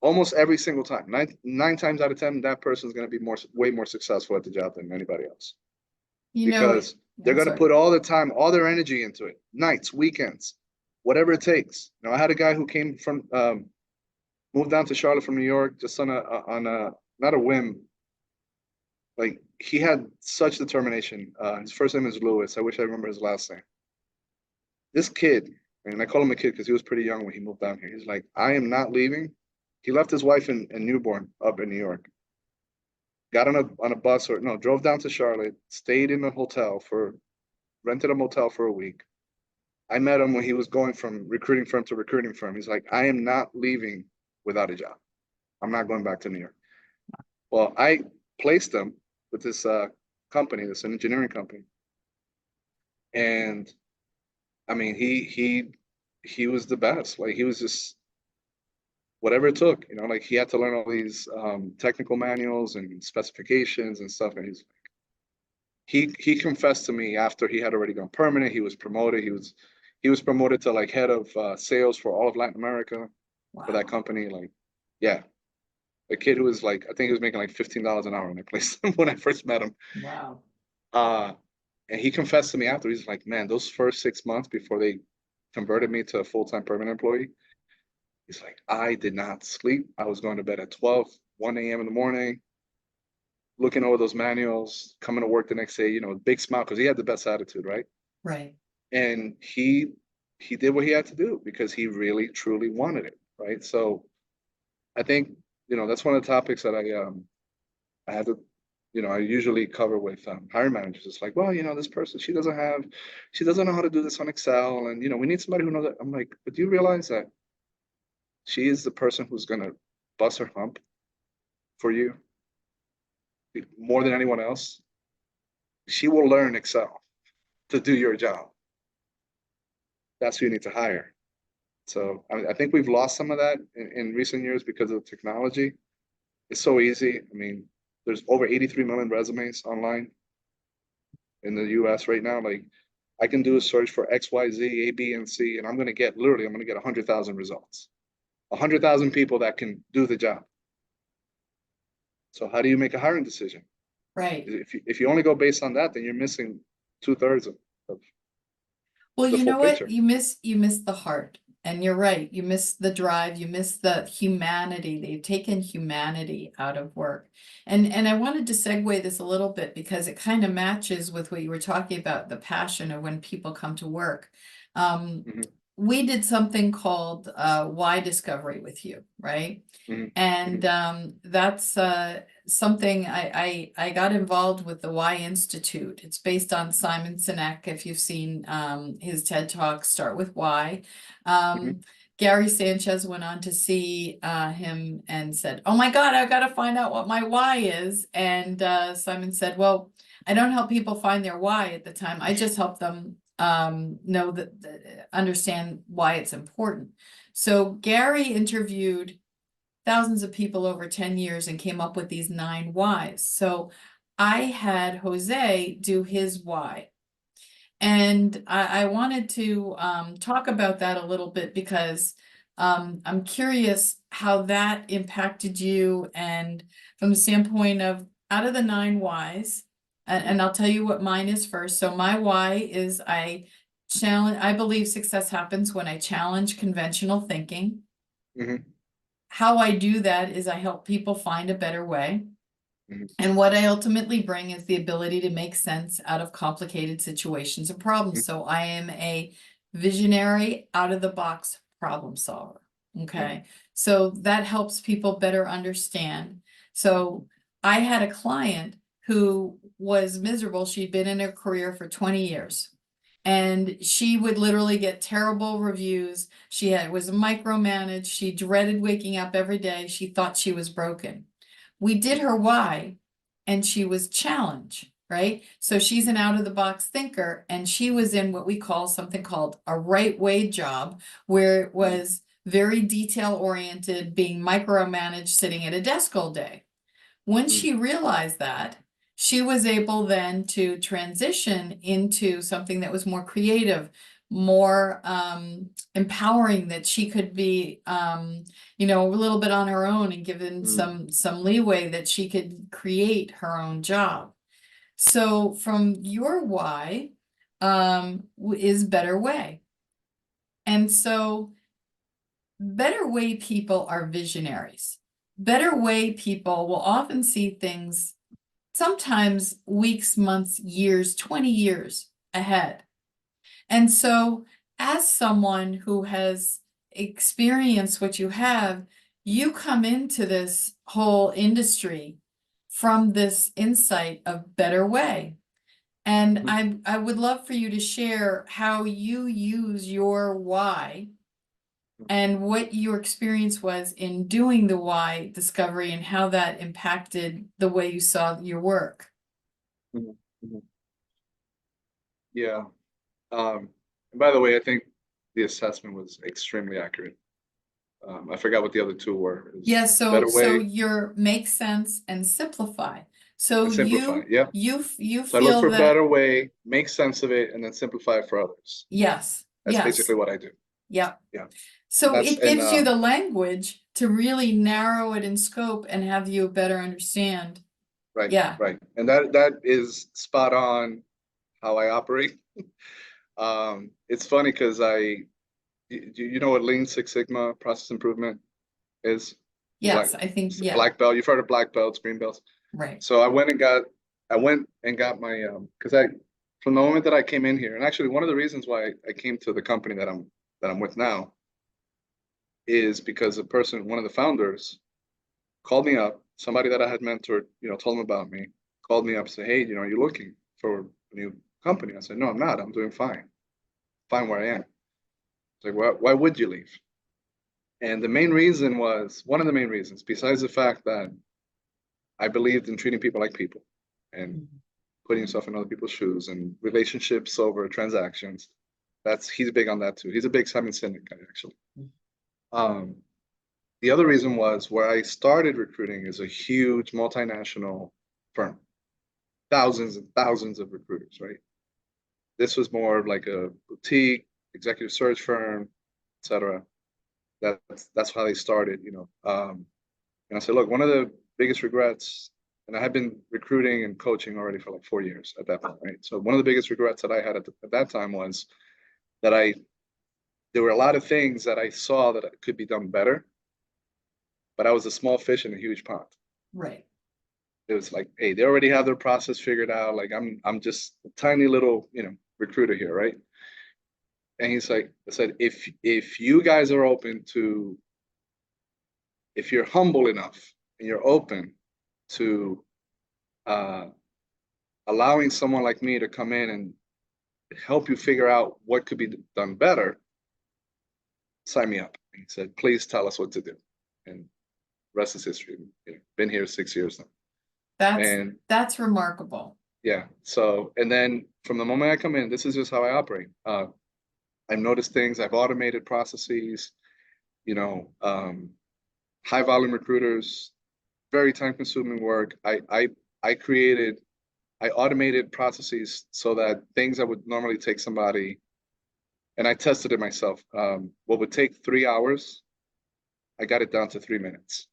Almost every single time, nine times out of 10, that person is going to be way more successful at the job than anybody else You know, because they're I'm going to sorry. put all the time, all their energy into it, nights, weekends, whatever it takes. I had a guy who came from, moved down to Charlotte from New York just on a, not a whim. Like he had such determination. His first name is Ruiz. I wish I remember his last name. This kid, and I call him a kid because he was pretty young when he moved down here. He's like, I am not leaving. He left his wife and newborn up in New York. Got on a bus or no, drove down to Charlotte, stayed in a hotel rented a motel for a week. I met him when he was going from recruiting firm to recruiting firm. He's like, I am not leaving without a job. I'm not going back to New York. Well, I placed him with this company, this engineering company. And I mean, he was the best. Like he was just whatever it took, like he had to learn all these technical manuals and specifications and stuff. And he confessed to me after he had already gone permanent. He was promoted. He was promoted to like head of sales for all of Latin America for that Wow. company. Like, yeah, a kid who was like, I think he was making like $15 an hour when I placed him when I first met him. Wow. Uh, and he confessed to me after, he's like, man, those first 6 months before they converted me to a full-time permanent employee, he's like, I did not sleep. I was going to bed at 12, 1 a.m. in the morning, looking over those manuals, coming to work the next day, big smile because he had the best attitude, right? Right. And he did what he had to do because he really truly wanted it, right? So I think, that's one of the topics that I had to, I usually cover with hiring managers. It's like, well, this person, she doesn't know how to do this on Excel. And, we need somebody who knows that. I'm like, but do you realize that she is the person who's going to bust her hump for you more than anyone else? She will learn Excel to do your job. That's who you need to hire. So I think we've lost some of that in recent years because of technology. It's so easy. I mean, there's over 83 million resumes online in the US right now. Like I can do a search for X, Y, Z, A, B, and C, and I'm going to get 100,000 results, 100,000 people that can do the job. So how do you make a hiring decision? Right. If you only go based on that, then you're missing 2/3 of Well, the you full know what? picture. You miss the heart. And you're right. You miss the drive, you miss the humanity. They've taken humanity out of work. And I wanted to segue this a little bit because it kind of matches with what you were talking about, the passion of when people come to work. Um, Mhm, we did something called Why Discovery with you, right? mhm, And mhm, that's something I got involved with the Why Institute. It's based on Simon Sinek. If you've seen his TED Talk, Start with Why. mhm, Um, Gary Sanchez went on to see him and said, "Oh my God, I've got to find out what my why is." And Simon said, "Well, I don't help people find their why at the time. I just help them know understand why it's important." So Gary interviewed thousands of people over 10 years and came up with these 9 whys. So I had Jose do his why. And I wanted to talk about that a little bit because I'm curious how that impacted you, and from the standpoint of out of the 9 whys, and I'll tell you what mine is first. So my why is I believe success happens when I challenge conventional thinking. Mhm. How I do that is I help people find a better way. Mhm. And what I ultimately bring is the ability to make sense out of complicated situations and problems. Mhm. So I am a visionary, out of the box problem solver. Mhm. Okay. So that helps people better understand. So I had a client who was miserable. She'd been in her career for 20 years. And she would literally get terrible reviews. Was micromanaged. She dreaded waking up every day. She thought she was broken. We did her why, and she was challenged, right? So she's an out of the box thinker, and she was in what we call something called a right way job, where it was very detail oriented, being micromanaged, sitting at a desk all day. When Mhm. she realized that, she was able then to transition into something that was more creative, more empowering, that she could be a little bit on her own and given Mhm. some leeway that she could create her own job. So from your why is better way. And so better way people are visionaries. Better way people will often see things sometimes weeks, months, years, 20 years ahead. And so, as someone who has experienced what you have, you come into this whole industry from this insight of better way. And Mhm. I would love for you to share how you use your why and what your experience was in doing the why discovery and how that impacted the way you saw your work. Mhm. Mhm. Yeah. And by the way, I think the assessment was extremely accurate. I forgot what the other two were. Yeah, Is so better way your make sense and simplify. So and simplify. you Yeah. you you So I look feel for that better way, make sense of it, and then simplify it for others. yes, That's basically yes, what I do. yeah. Yeah. And So that's it gives you the language to really narrow it in scope and have you better understand. right, Yeah, right. And that is spot on how I operate. It's funny because you know what Lean Six Sigma process improvement is? Black yes, I think, yeah, black belt. You've heard of black belts, green belts. right. So I went and got my because I from the moment that I came in here, and actually one of the reasons why I came to the company that I'm with now is because one of the founders called me up, somebody that I had mentored, told him about me, called me up, said, "Hey, you're looking for a new company." I said, "No, I'm not. I'm doing fine. Fine where I am." It's like, why would you leave? And the main reason was one of the main reasons, besides the fact that I believed in treating people like people and Mhm. putting yourself in other people's shoes and relationships over transactions. He's big on that too. He's a big Simon Sinek guy, actually. Um, the other reason was where I started recruiting is a huge multinational firm, thousands and thousands of recruiters, right? This was more of like a boutique executive search firm, etc. That's how they started. And I said, look, one of the biggest regrets, and I had been recruiting and coaching already for like 4 years at that point, right? So one of the biggest regrets that I had at that time was that there were a lot of things that I saw that could be done better, but I was a small fish in a huge pond. Right. It was like, hey, they already have their process figured out. Like I'm just a tiny little, recruiter here, right? And I said, if you guys are open to, if you're humble enough and you're open to uh, allowing someone like me to come in and help you figure out what could be done better, sign me up. He said, please tell us what to do. And rest is history. You know, been here 6 years now. And That's remarkable. yeah, so, and then from the moment I come in, this is just how I operate. I've noticed things, I've automated processes, you know, high volume recruiters, very time consuming work. I automated processes so that things that would normally take somebody, and I tested it myself, what would take 3 hours, I got it down to 3 minutes.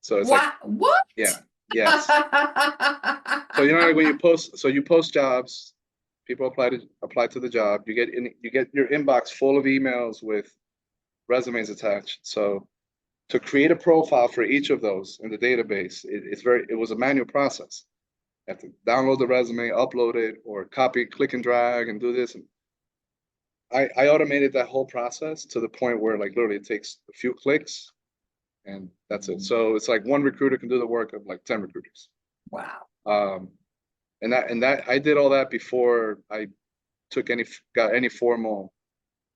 So it's like, What? yeah, yes. So you know, like when you post jobs, people apply to the job. You get your inbox full of emails with resumes attached. So to create a profile for each of those in the database, it was a manual process. You have to download the resume, upload it, or copy, click and drag, and do this. And I automated that whole process to the point where like literally it takes a few clicks and that's it. So it's like one recruiter can do the work of like 10 recruiters. Wow. And that I did all that before I got any formal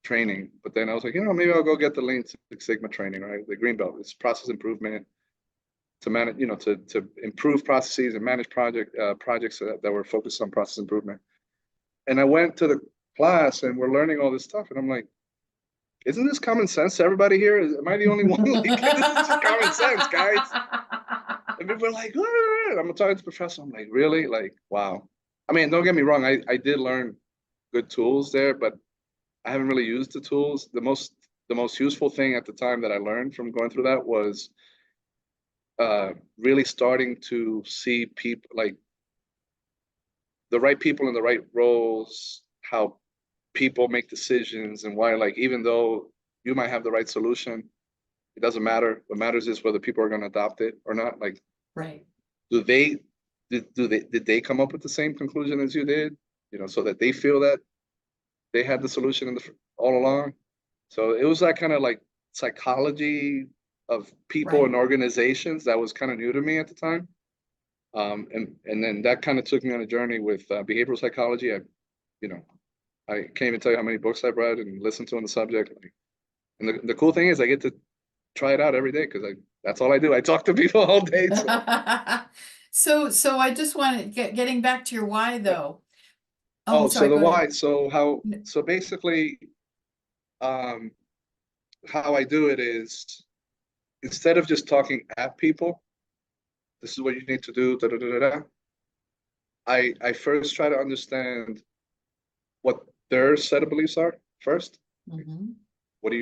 training. But then I was like, you know, maybe I'll go get the Lean Six Sigma training, right? The green belt. It's process improvement to manage, you know, to improve processes and manage projects that were focused on process improvement. And I went to the class and we're learning all this stuff, and I'm like, isn't this common sense to everybody here? Am I the only one? Like, this is just common sense, guys. And people are like, ah. I'm talking to the professor. I'm like, really? Like, wow. I mean, don't get me wrong. I did learn good tools there, but I haven't really used the tools. The most useful thing at the time that I learned from going through that was really starting to see people, like the right people in the right roles, how people make decisions, and why, like, even though you might have the right solution, it doesn't matter. What matters is whether people are going to adopt it or not. Like, right. did they come up with the same conclusion as you did? You know, so that they feel that they had the solution all along. So it was that kind of like psychology of people Right. and organizations that was kind of new to me at the time. And then that kind of took me on a journey with behavioral psychology. I can't even tell you how many books I've read and listened to on the subject. And the cool thing is I get to try it out every day because that's all I do. I talk to people all day. So I just want to getting back to your why though. Oh, sorry, so the go ahead. why. So basically, how I do it is instead of just talking at people, this is what you need to do, da da da da da. I first try to understand what their set of beliefs are first. Mm-hmm. What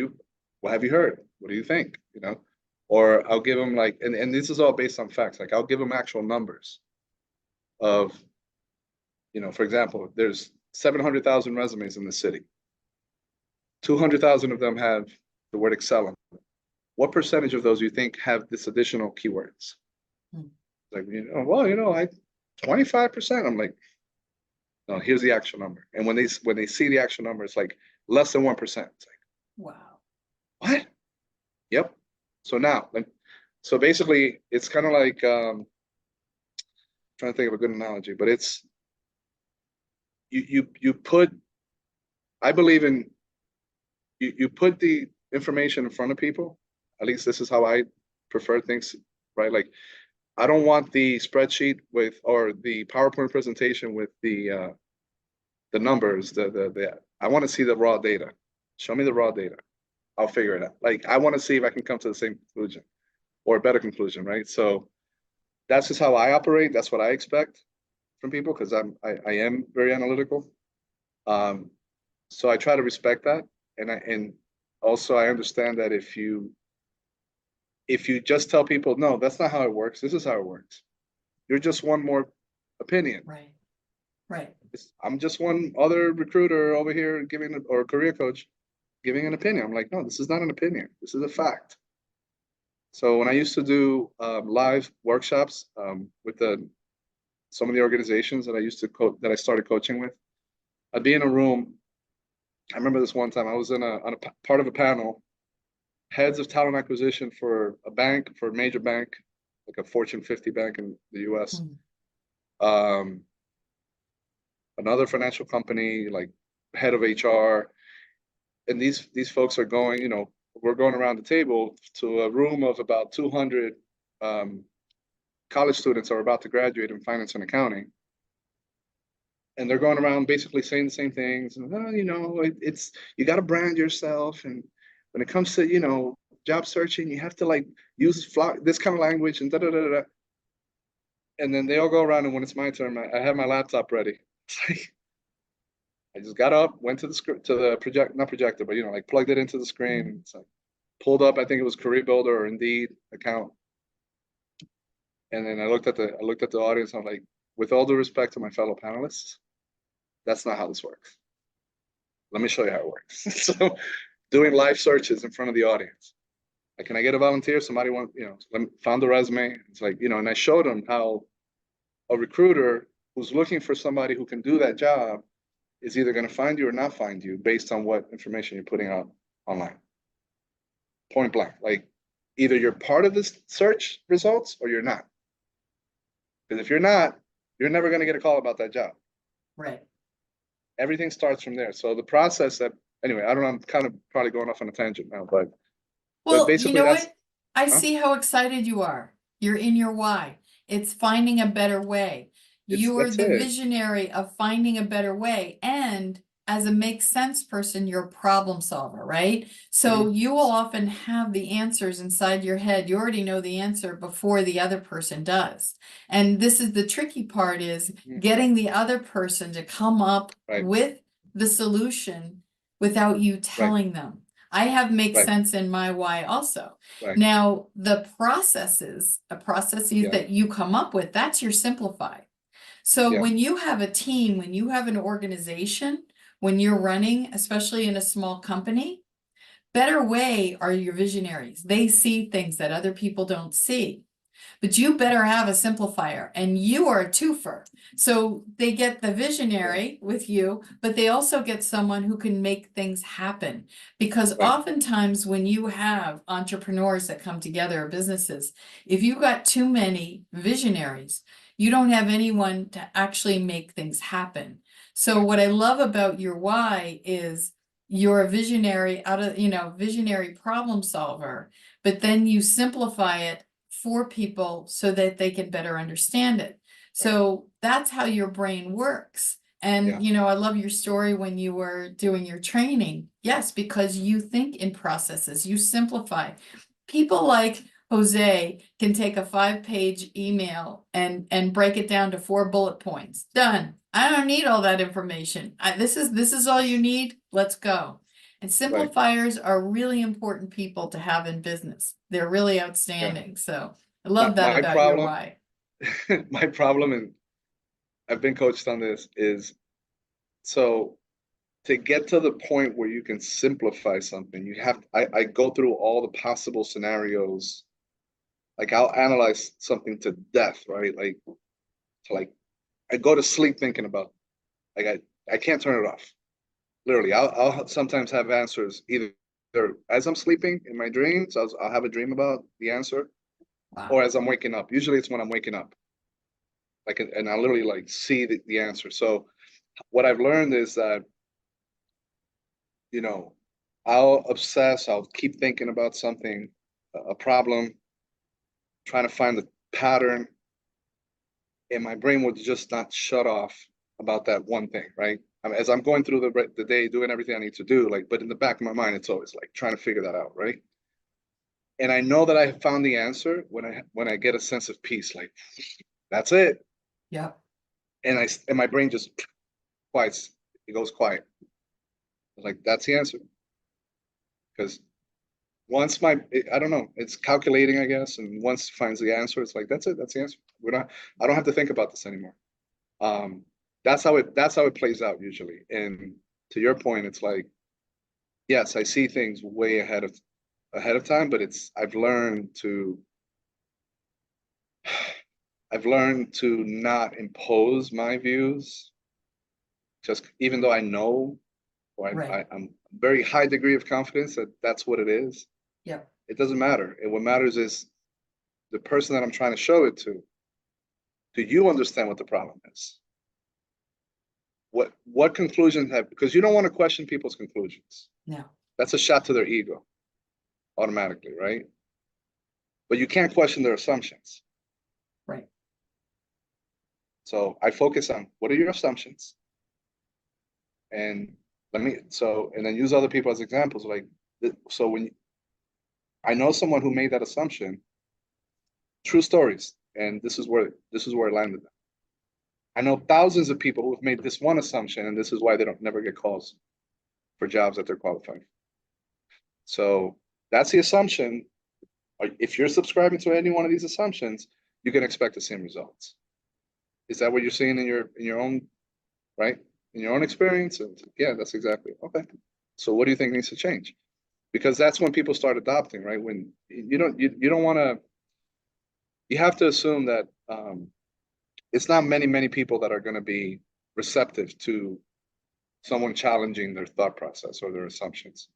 have you heard? What do you think? You know, or I'll give them like, and this is all based on facts. Like I'll give them actual numbers of, you know, for example, there's 700,000 resumes in the city. 200,000 of them have the word Excel in them. What percentage of those do you think have this additional keywords? Like, you know, well, you know, 25%. I'm like, no, here's the actual number. And when they see the actual number, it's like less than 1%. It's like, Wow. what? Yep. So now, so basically, it's kind of like trying to think of a good analogy, but it's you put. I believe in you put the information in front of people. At least this is how I prefer things, right? Like, I don't want the spreadsheet or the PowerPoint presentation with the numbers. I want to see the raw data. Show me the raw data. I'll figure it out. Like, I want to see if I can come to the same conclusion or a better conclusion, right? So that's just how I operate. That's what I expect from people because I am very analytical. So I try to respect that, and also I understand that if you just tell people, no, that's not how it works. This is how it works. You're just one more opinion. Right. Right. I'm just one other recruiter over here or career coach giving an opinion. I'm like, no, this is not an opinion. This is a fact. So when I used to do live workshops with some of the organizations that I used to that I started coaching with, I'd be in a room. I remember this one time I was on a part of a panel, heads of talent acquisition for a major bank, like a Fortune 50 bank in the US. Another financial company, like head of HR. And these folks are going, you know, we're going around the table to a room of about 200 college students are about to graduate in finance and accounting. And they're going around basically saying the same things. And, it's, you got to brand yourself. And when it comes to, job searching, you have to like use this kind of language and da da da da. And then they all go around, and when it's my turn, I have my laptop ready. It's like, I just got up, went to the script, to the not projector, but like plugged it into the screen. It's like pulled up, I think it was Career Builder or Indeed account. And then I looked at the audience. I'm like, with all due respect to my fellow panelists, that's not how this works. Let me show you how it works. So doing live searches in front of the audience. Like, can I get a volunteer? Somebody found the resume. It's like, and I showed them how a recruiter who's looking for somebody who can do that job is either going to find you or not find you based on what information you're putting out online. Point blank. Like, either you're part of this search results or you're not. Because if you're not, you're never going to get a call about that job. Right. Everything starts from there. So the process anyway, I don't know, I'm kind of probably going off on a tangent now, but Well, basically you know that's, what? I see how excited you are. You're in your why. It's finding a better way. You are that's the it. visionary of finding a better way. And as a makes sense person, you're a problem solver, right? So you will often have the answers inside your head. You already know the answer before the other person does. And this is the tricky part, is getting the other person to come up with the solution without you telling them. I have make sense in my why also. Now, the processes that you come up with, that's your simplify. So when you have a team, when you have an organization, when you're running, especially in a small company, better way are your visionaries. They see things that other people don't see. But you better have a simplifier, and you are a twofer. So they get the visionary with you, but they also get someone who can make things happen. Because oftentimes when you have entrepreneurs that come together, or businesses, if you've got too many visionaries, you don't have anyone to actually make things happen. So what I love about your why is you're a visionary visionary problem solver, but then you simplify it for people so that they can better understand it. So that's how your brain works. And, I love your story when you were doing your training. Yes, because you think in processes, you simplify. People like Jose can take a 5-page email and break it down to 4 bullet points. Done. I don't need all that information. This is all you need. Let's go. And simplifiers are really important people to have in business. They're really outstanding. So I love that about your why. My problem, and I've been coached on this, is so to get to the point where you can simplify something, you have, I go through all the possible scenarios. Like, I'll analyze something to death, right? Like I go to sleep thinking about, like, I can't turn it off. Literally, I'll sometimes have answers either as I'm sleeping in my dreams. I'll have a dream about the answer, or as I'm waking up. Usually it's when I'm waking up, like, and I literally like see the answer. So what I've learned is that, I'll obsess. I'll keep thinking about something, a problem, trying to find the pattern, and my brain would just not shut off about that one thing, right? As I'm going through the day, doing everything I need to do, but in the back of my mind, it's always like trying to figure that out, right? And I know that I have found the answer when I get a sense of peace, like, that's it. Yeah. And my brain just quiets. It goes quiet. Like, that's the answer. Because once I don't know, it's calculating, I guess, and once it finds the answer, it's like, that's it. That's the answer. I don't have to think about this anymore. That's how it plays out usually. And to your point, it's like, yes, I see things way ahead of time, but I've learned to not impose my views, just even though I know, or I'm very high degree of confidence that that's what it is. Yeah. It doesn't matter. And what matters is the person that I'm trying to show it to. Do you understand what the problem is? What conclusions because you don't want to question people's conclusions. No. That's a shot to their ego. automatically, right? But you can't question their assumptions. Right. So I focus on what are your assumptions? And and then use other people as examples. Like, so when I know someone who made that assumption, true stories, and this is where it landed. I know thousands of people who have made this one assumption, and this is why they don't never get calls for jobs that they're qualified. So that's the assumption. If you're subscribing to any one of these assumptions, you can expect the same results. Is that what you're seeing in your own, right? In your own experience? And yeah, that's exactly okay. So what do you think needs to change? Because that's when people start adopting, right? When you don't want to, you have to assume that it's not many people that are going to be receptive to someone challenging their thought process or their assumptions.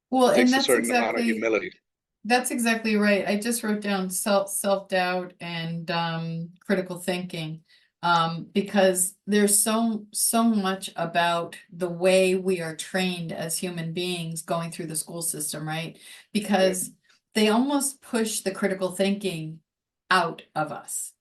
Well, It and takes a certain amount of humility. that's exactly right. I just wrote down self-doubt and critical thinking. Because there's so much about the way we are trained as human beings going through the school system, right? Because they almost push the critical thinking out of us.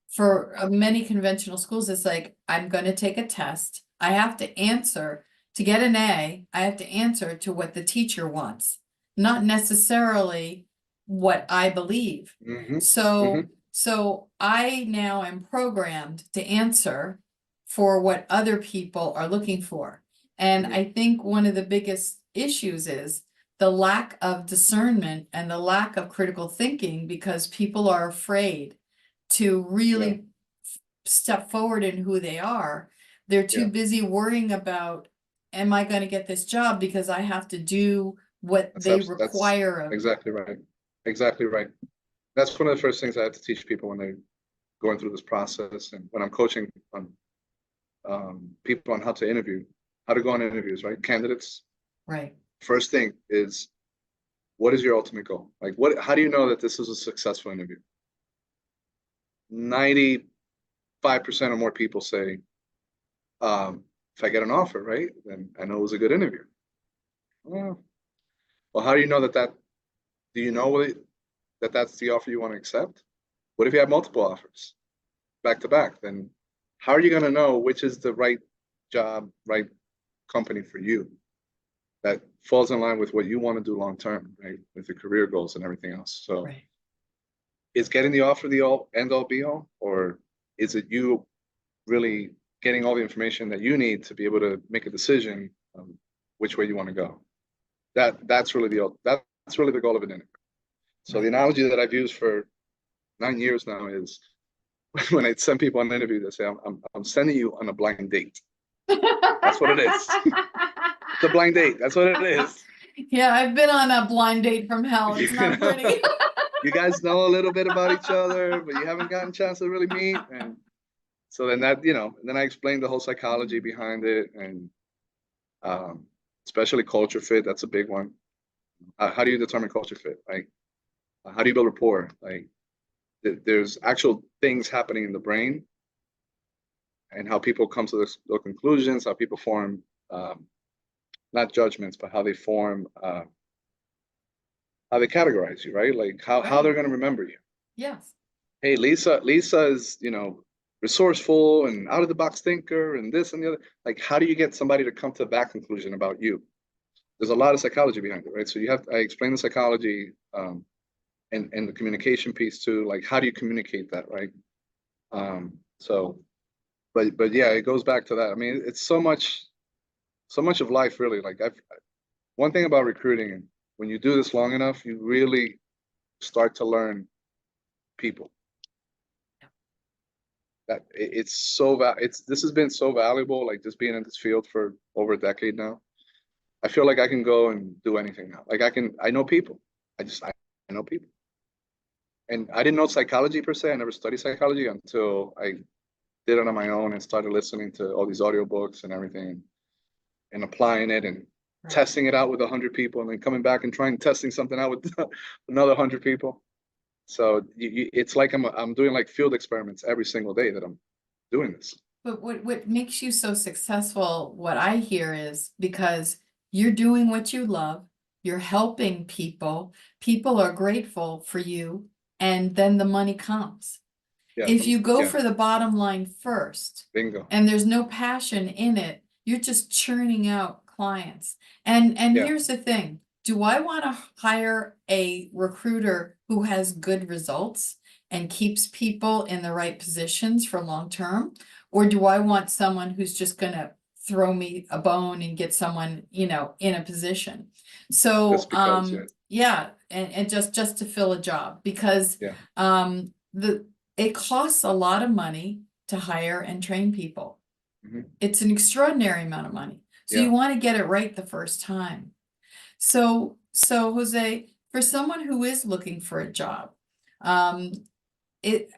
For many conventional schools, it's like, I'm going to take a test. I have to answer to get an A. I have to answer to what the teacher wants, not necessarily what I believe. So I now am programmed to answer for what other people are looking for. And I think one of the biggest issues is the lack of discernment and the lack of critical thinking, because people are afraid to really step forward in who they are. They're too busy worrying about, am I going to get this job because I have to do what they require of me. Exactly right. Exactly right. That's one of the first things I have to teach people when they're going through this process, and when I'm coaching on people on how to interview, how to go on interviews, right? Candidates. Right. First thing is, what is your ultimate goal? Like, how do you know that this is a successful interview? 95% or more people say, if I get an offer, right, then I know it was a good interview. Well, how do you know that do you know that's the offer you want to accept? What if you have multiple offers back to back? Then how are you going to know which is the right job, right company for you that falls in line with what you want to do long term, right, with your career goals and everything else? So is getting the offer the end all be all, or is it you really getting all the information that you need to be able to make a decision which way you want to go? That's really the goal of an interview. So the analogy that I've used for 9 years now is when I send people on an interview, they say, I'm sending you on a blind date. That's what it is. It's a blind date. That's what it is. Yeah, I've been on a blind date from hell. It's not pretty. You guys know a little bit about each other, but you haven't gotten a chance to really meet. And so then then I explained the whole psychology behind it, and especially culture fit. That's a big one. How do you determine culture fit? Like, how do you build rapport? Like, there's actual things happening in the brain, and how people come to those conclusions, how people form, not judgments, but how they form, how they categorize you, right? Like how they're going to remember you. Yes. Hey, Lisa is, resourceful and out of the box thinker and this and the other. Like, how do you get somebody to come to that conclusion about you? There's a lot of psychology behind it, right? So I explain the psychology, and the communication piece too. Like, how do you communicate that, right? But yeah, it goes back to that. I mean, it's so much of life, really. Like, one thing about recruiting, and when you do this long enough, you really start to learn people. That this has been so valuable, like just being in this field for over a decade now. I feel like I can go and do anything now. Like I know people. I know people. And I didn't know psychology per se. I never studied psychology until I did it on my own and started listening to all these audiobooks and everything, and applying it and testing it out with 100 people, and then coming back and testing something out with another 100 people. So it's like I'm doing like field experiments every single day that I'm doing this. But what makes you so successful, what I hear is because you're doing what you love, you're helping people, people are grateful for you, and then the money comes. Yeah, If you go yeah, for the bottom line first bingo. and there's no passion in it, you're just churning out clients. And Yeah, here's the thing. Do I want to hire a recruiter who has good results and keeps people in the right positions for long term? Or do I want someone who's just gonna throw me a bone and get someone, in a position? So, just because, yeah, yeah, and just to fill a job, because yeah. it costs a lot of money to hire and train people. Mhm. It's an extraordinary amount of money. So Yeah. you want to get it right the first time. So Jose, for someone who is looking for a job, um,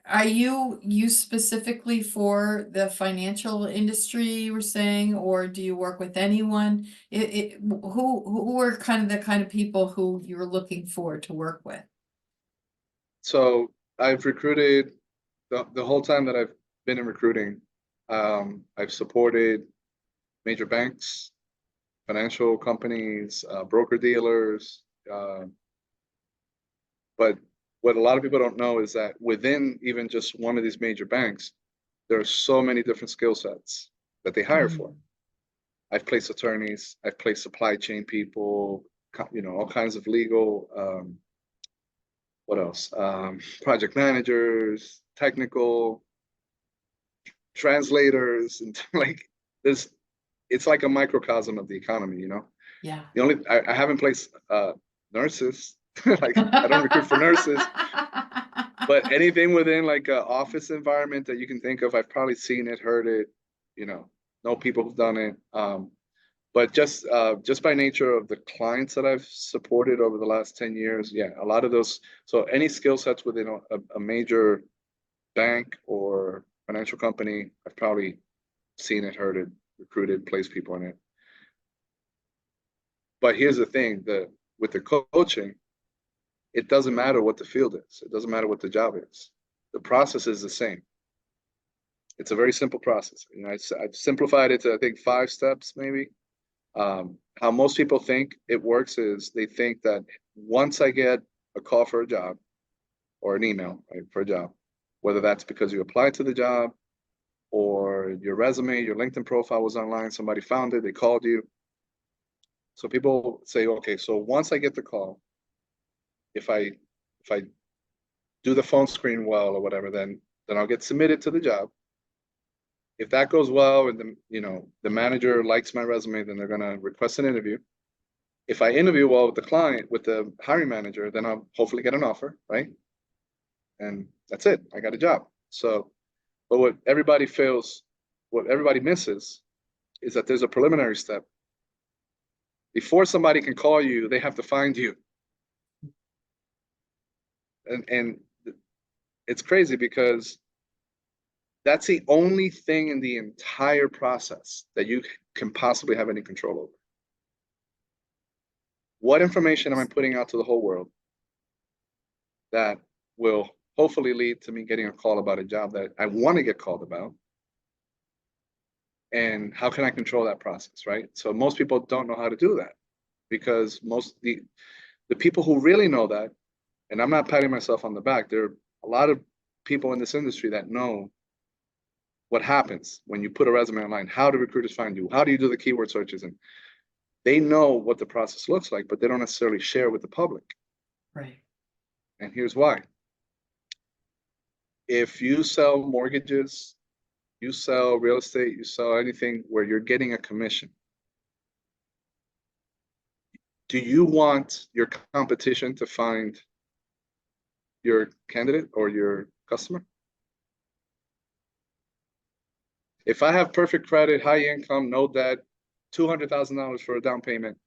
are you specifically for the financial industry you were saying, or do you work with anyone? Who are the kind of people who you're looking for to work with? So I've recruited the whole time that I've been in recruiting. I've supported major banks, financial companies, broker dealers. But what a lot of people don't know is that within even just one of these major banks, there are so many different skill sets that they hire for. I've placed attorneys, I've placed supply chain people, all kinds of legal, what else? Project managers, technical translators, and like there's, it's like a microcosm of the economy. Yeah. I haven't placed nurses, like I don't recruit for nurses, but anything within like an office environment that you can think of, I've probably seen it, heard it, know people who've done it. But just by nature of the clients that I've supported over the last 10 years, yeah, a lot of those. So any skill sets within a major bank or financial company, I've probably seen it, heard it, recruited, placed people in it. But here's the thing, with the coaching, it doesn't matter what the field is. It doesn't matter what the job is. The process is the same. It's a very simple process. I've simplified it to, I think, 5 steps, maybe. How most people think it works is they think that once I get a call for a job or an email, right, for a job, whether that's because you applied to the job or your resume, your LinkedIn profile was online, somebody found it, they called you. So people say, okay, so once I get the call, if I do the phone screen well or whatever, then I'll get submitted to the job. If that goes well and the manager likes my resume, then they're gonna request an interview. If I interview well with the client, with the hiring manager, then I'll hopefully get an offer, right? And that's it. I got a job. So, but what everybody misses is that there's a preliminary step. Before somebody can call you, they have to find you. And it's crazy because that's the only thing in the entire process that you can possibly have any control over. What information am I putting out to the whole world that will hopefully lead to me getting a call about a job that I want to get called about? And how can I control that process, right? So most people don't know how to do that, because most the people who really know that, and I'm not patting myself on the back, there are a lot of people in this industry that know what happens when you put a resume online, how do recruiters find you, how do you do the keyword searches, and they know what the process looks like, but they don't necessarily share with the public. Right. And here's why. If you sell mortgages, you sell real estate, you sell anything where you're getting a commission, do you want your competition to find your candidate or your customer? If I have perfect credit, high income, no debt, $200,000 for a down payment,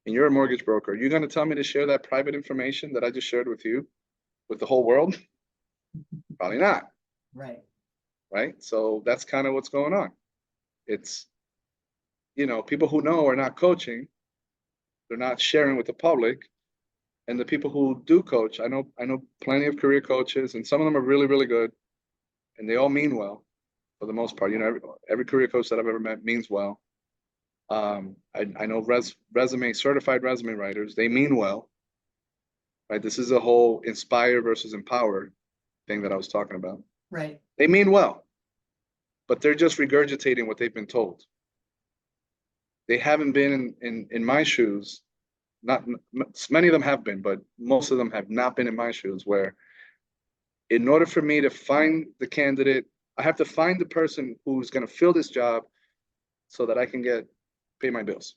and you're a mortgage broker, you're going to tell me to share that private information that I just shared with you with the whole world? Probably not. Right. Right? So that's kind of what's going on. It's, people who know are not coaching. They're not sharing with the public. And the people who do coach, I know plenty of career coaches, and some of them are really, really good, and they all mean well for the most part. Every career coach that I've ever met means well. I know certified resume writers, they mean well, right? This is a whole inspire versus empower thing that I was talking about. Right. They mean well, but they're just regurgitating what they've been told. They haven't been in my shoes. Not many of them have been, but most of them have not been in my shoes, where in order for me to find the candidate, I have to find the person who's going to fill this job so that I can pay my bills.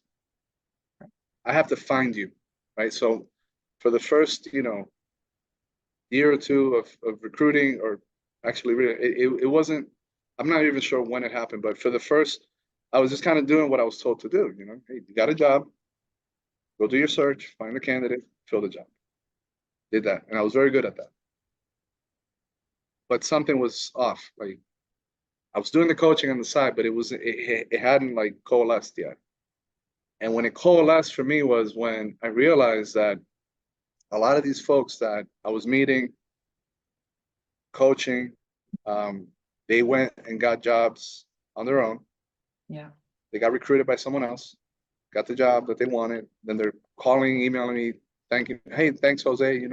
I have to find you, right? So for the first, year or two of recruiting, or actually really, it wasn't, I'm not even sure when it happened, but for the first, I was just kind of doing what I was told to do, hey, you got a job, go do your search, find the candidate, fill the job. Did that. And I was very good at that. But something was off. Like, I was doing the coaching on the side, but it hadn't like coalesced yet. And when it coalesced for me was when I realized that a lot of these folks that I was meeting, coaching, they went and got jobs on their own. Yeah. They got recruited by someone else, got the job that they wanted. Then they're calling, emailing me, thanking, hey, thanks, Jose.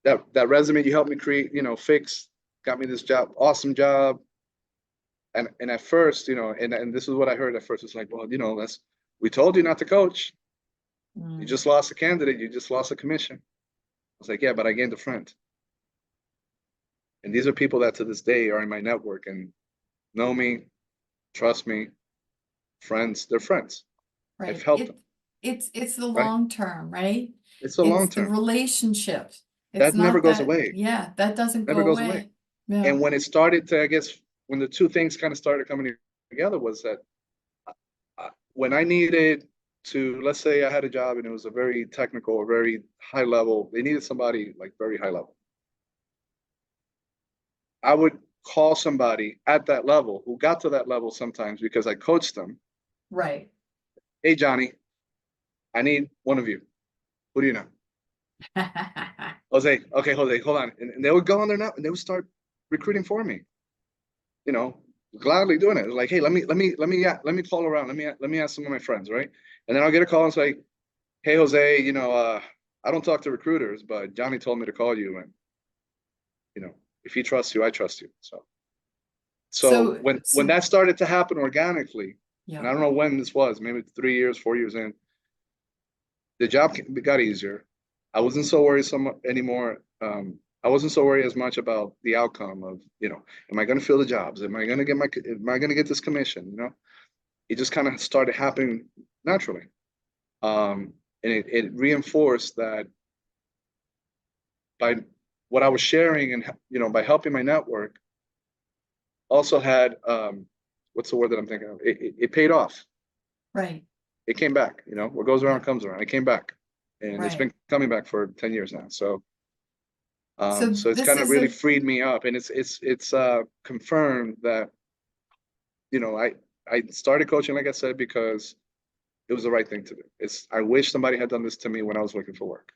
That resume you helped me create, fix, got me this job, awesome job. And at first, and this is what I heard at first. It's like, well, we told you not to coach. You just lost a candidate. You just lost a commission. I was like, yeah, but I gained a friend. And these are people that to this day are in my network and know me, trust me, friends. They're friends. Right. I've helped them. It's the Right? long term, right? It's a long The term. relationship. It's That never not goes that, away. yeah, that doesn't Never go goes away. away. Yeah. And when it started to, I guess, when the two things kind of started coming together was that when I needed to, let's say I had a job and it was a very technical or very high level, they needed somebody like very high level. I would call somebody at that level who got to that level sometimes because I coached them. Right. Hey, Johnny, I need one of you. Who do you know? Jose. Okay, Jose, hold on. And they would go on there now and they would start recruiting for me. Gladly doing it. Like, hey, let me call around. Let me ask some of my friends, right? And then I'll get a call and say, hey, Jose, I don't talk to recruiters, but Johnny told me to call you, and if he trusts you, I trust you. So when that started to happen organically, yeah. and I don't know when this was, maybe 3 years, 4 years in, the job got easier. I wasn't so worried anymore. I wasn't so worried as much about the outcome of, am I going to fill the jobs? Am I going to get this commission? It just kind of started happening naturally. And it reinforced that by what I was sharing and, by helping my network also had, what's the word that I'm thinking of? It paid off. Right. It came back, what goes around comes around. It came back, and it's been coming back for 10 years now. So it's kind of really freed me up, and it's confirmed that, I started coaching, like I said, because it was the right thing to do. I wish somebody had done this to me when I was looking for work.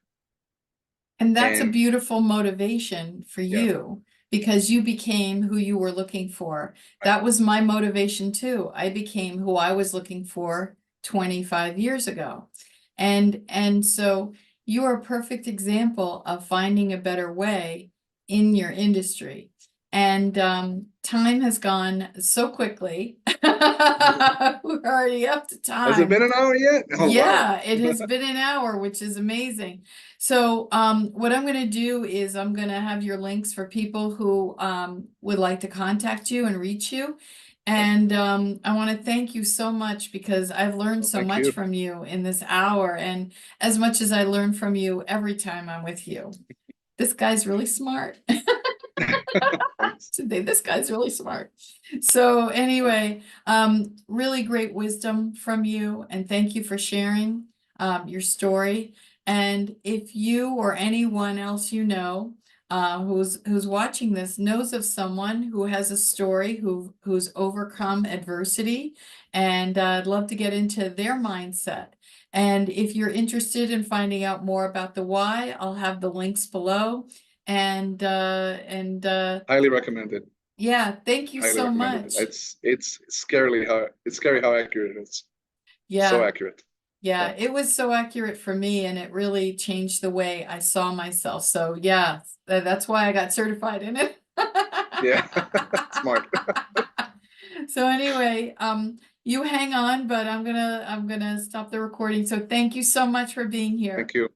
And that's a beautiful motivation for you, because you became who you were looking for. That was my motivation too. I became who I was looking for 25 years ago. And so you are a perfect example of finding a better way in your industry. And time has gone so quickly. We're already up to time. Has it been an hour yet? Oh, yeah, wow. It has been an hour, which is amazing. So what I'm going to do is I'm going to have your links for people who would like to contact you and reach you. And I want to thank you so much, because I've learned so much from you in this hour, and as much as I learn from you every time I'm with you. This guy's really smart. This guy's really smart. So anyway, really great wisdom from you, and thank you for sharing your story. And if you or anyone else who's watching this knows of someone who has a story, who's overcome adversity, and I'd love to get into their mindset. And if you're interested in finding out more about the why, I'll have the links below. And highly recommended. Yeah, thank you so much. It's scary how accurate it is. So Yeah. accurate. Yeah, Yeah. it was so accurate for me and it really changed the way I saw myself. So yeah, that's why I got certified in it. Yeah. Smart. So anyway, you hang on, but I'm gonna stop the recording. So thank you so much for being here. Thank you.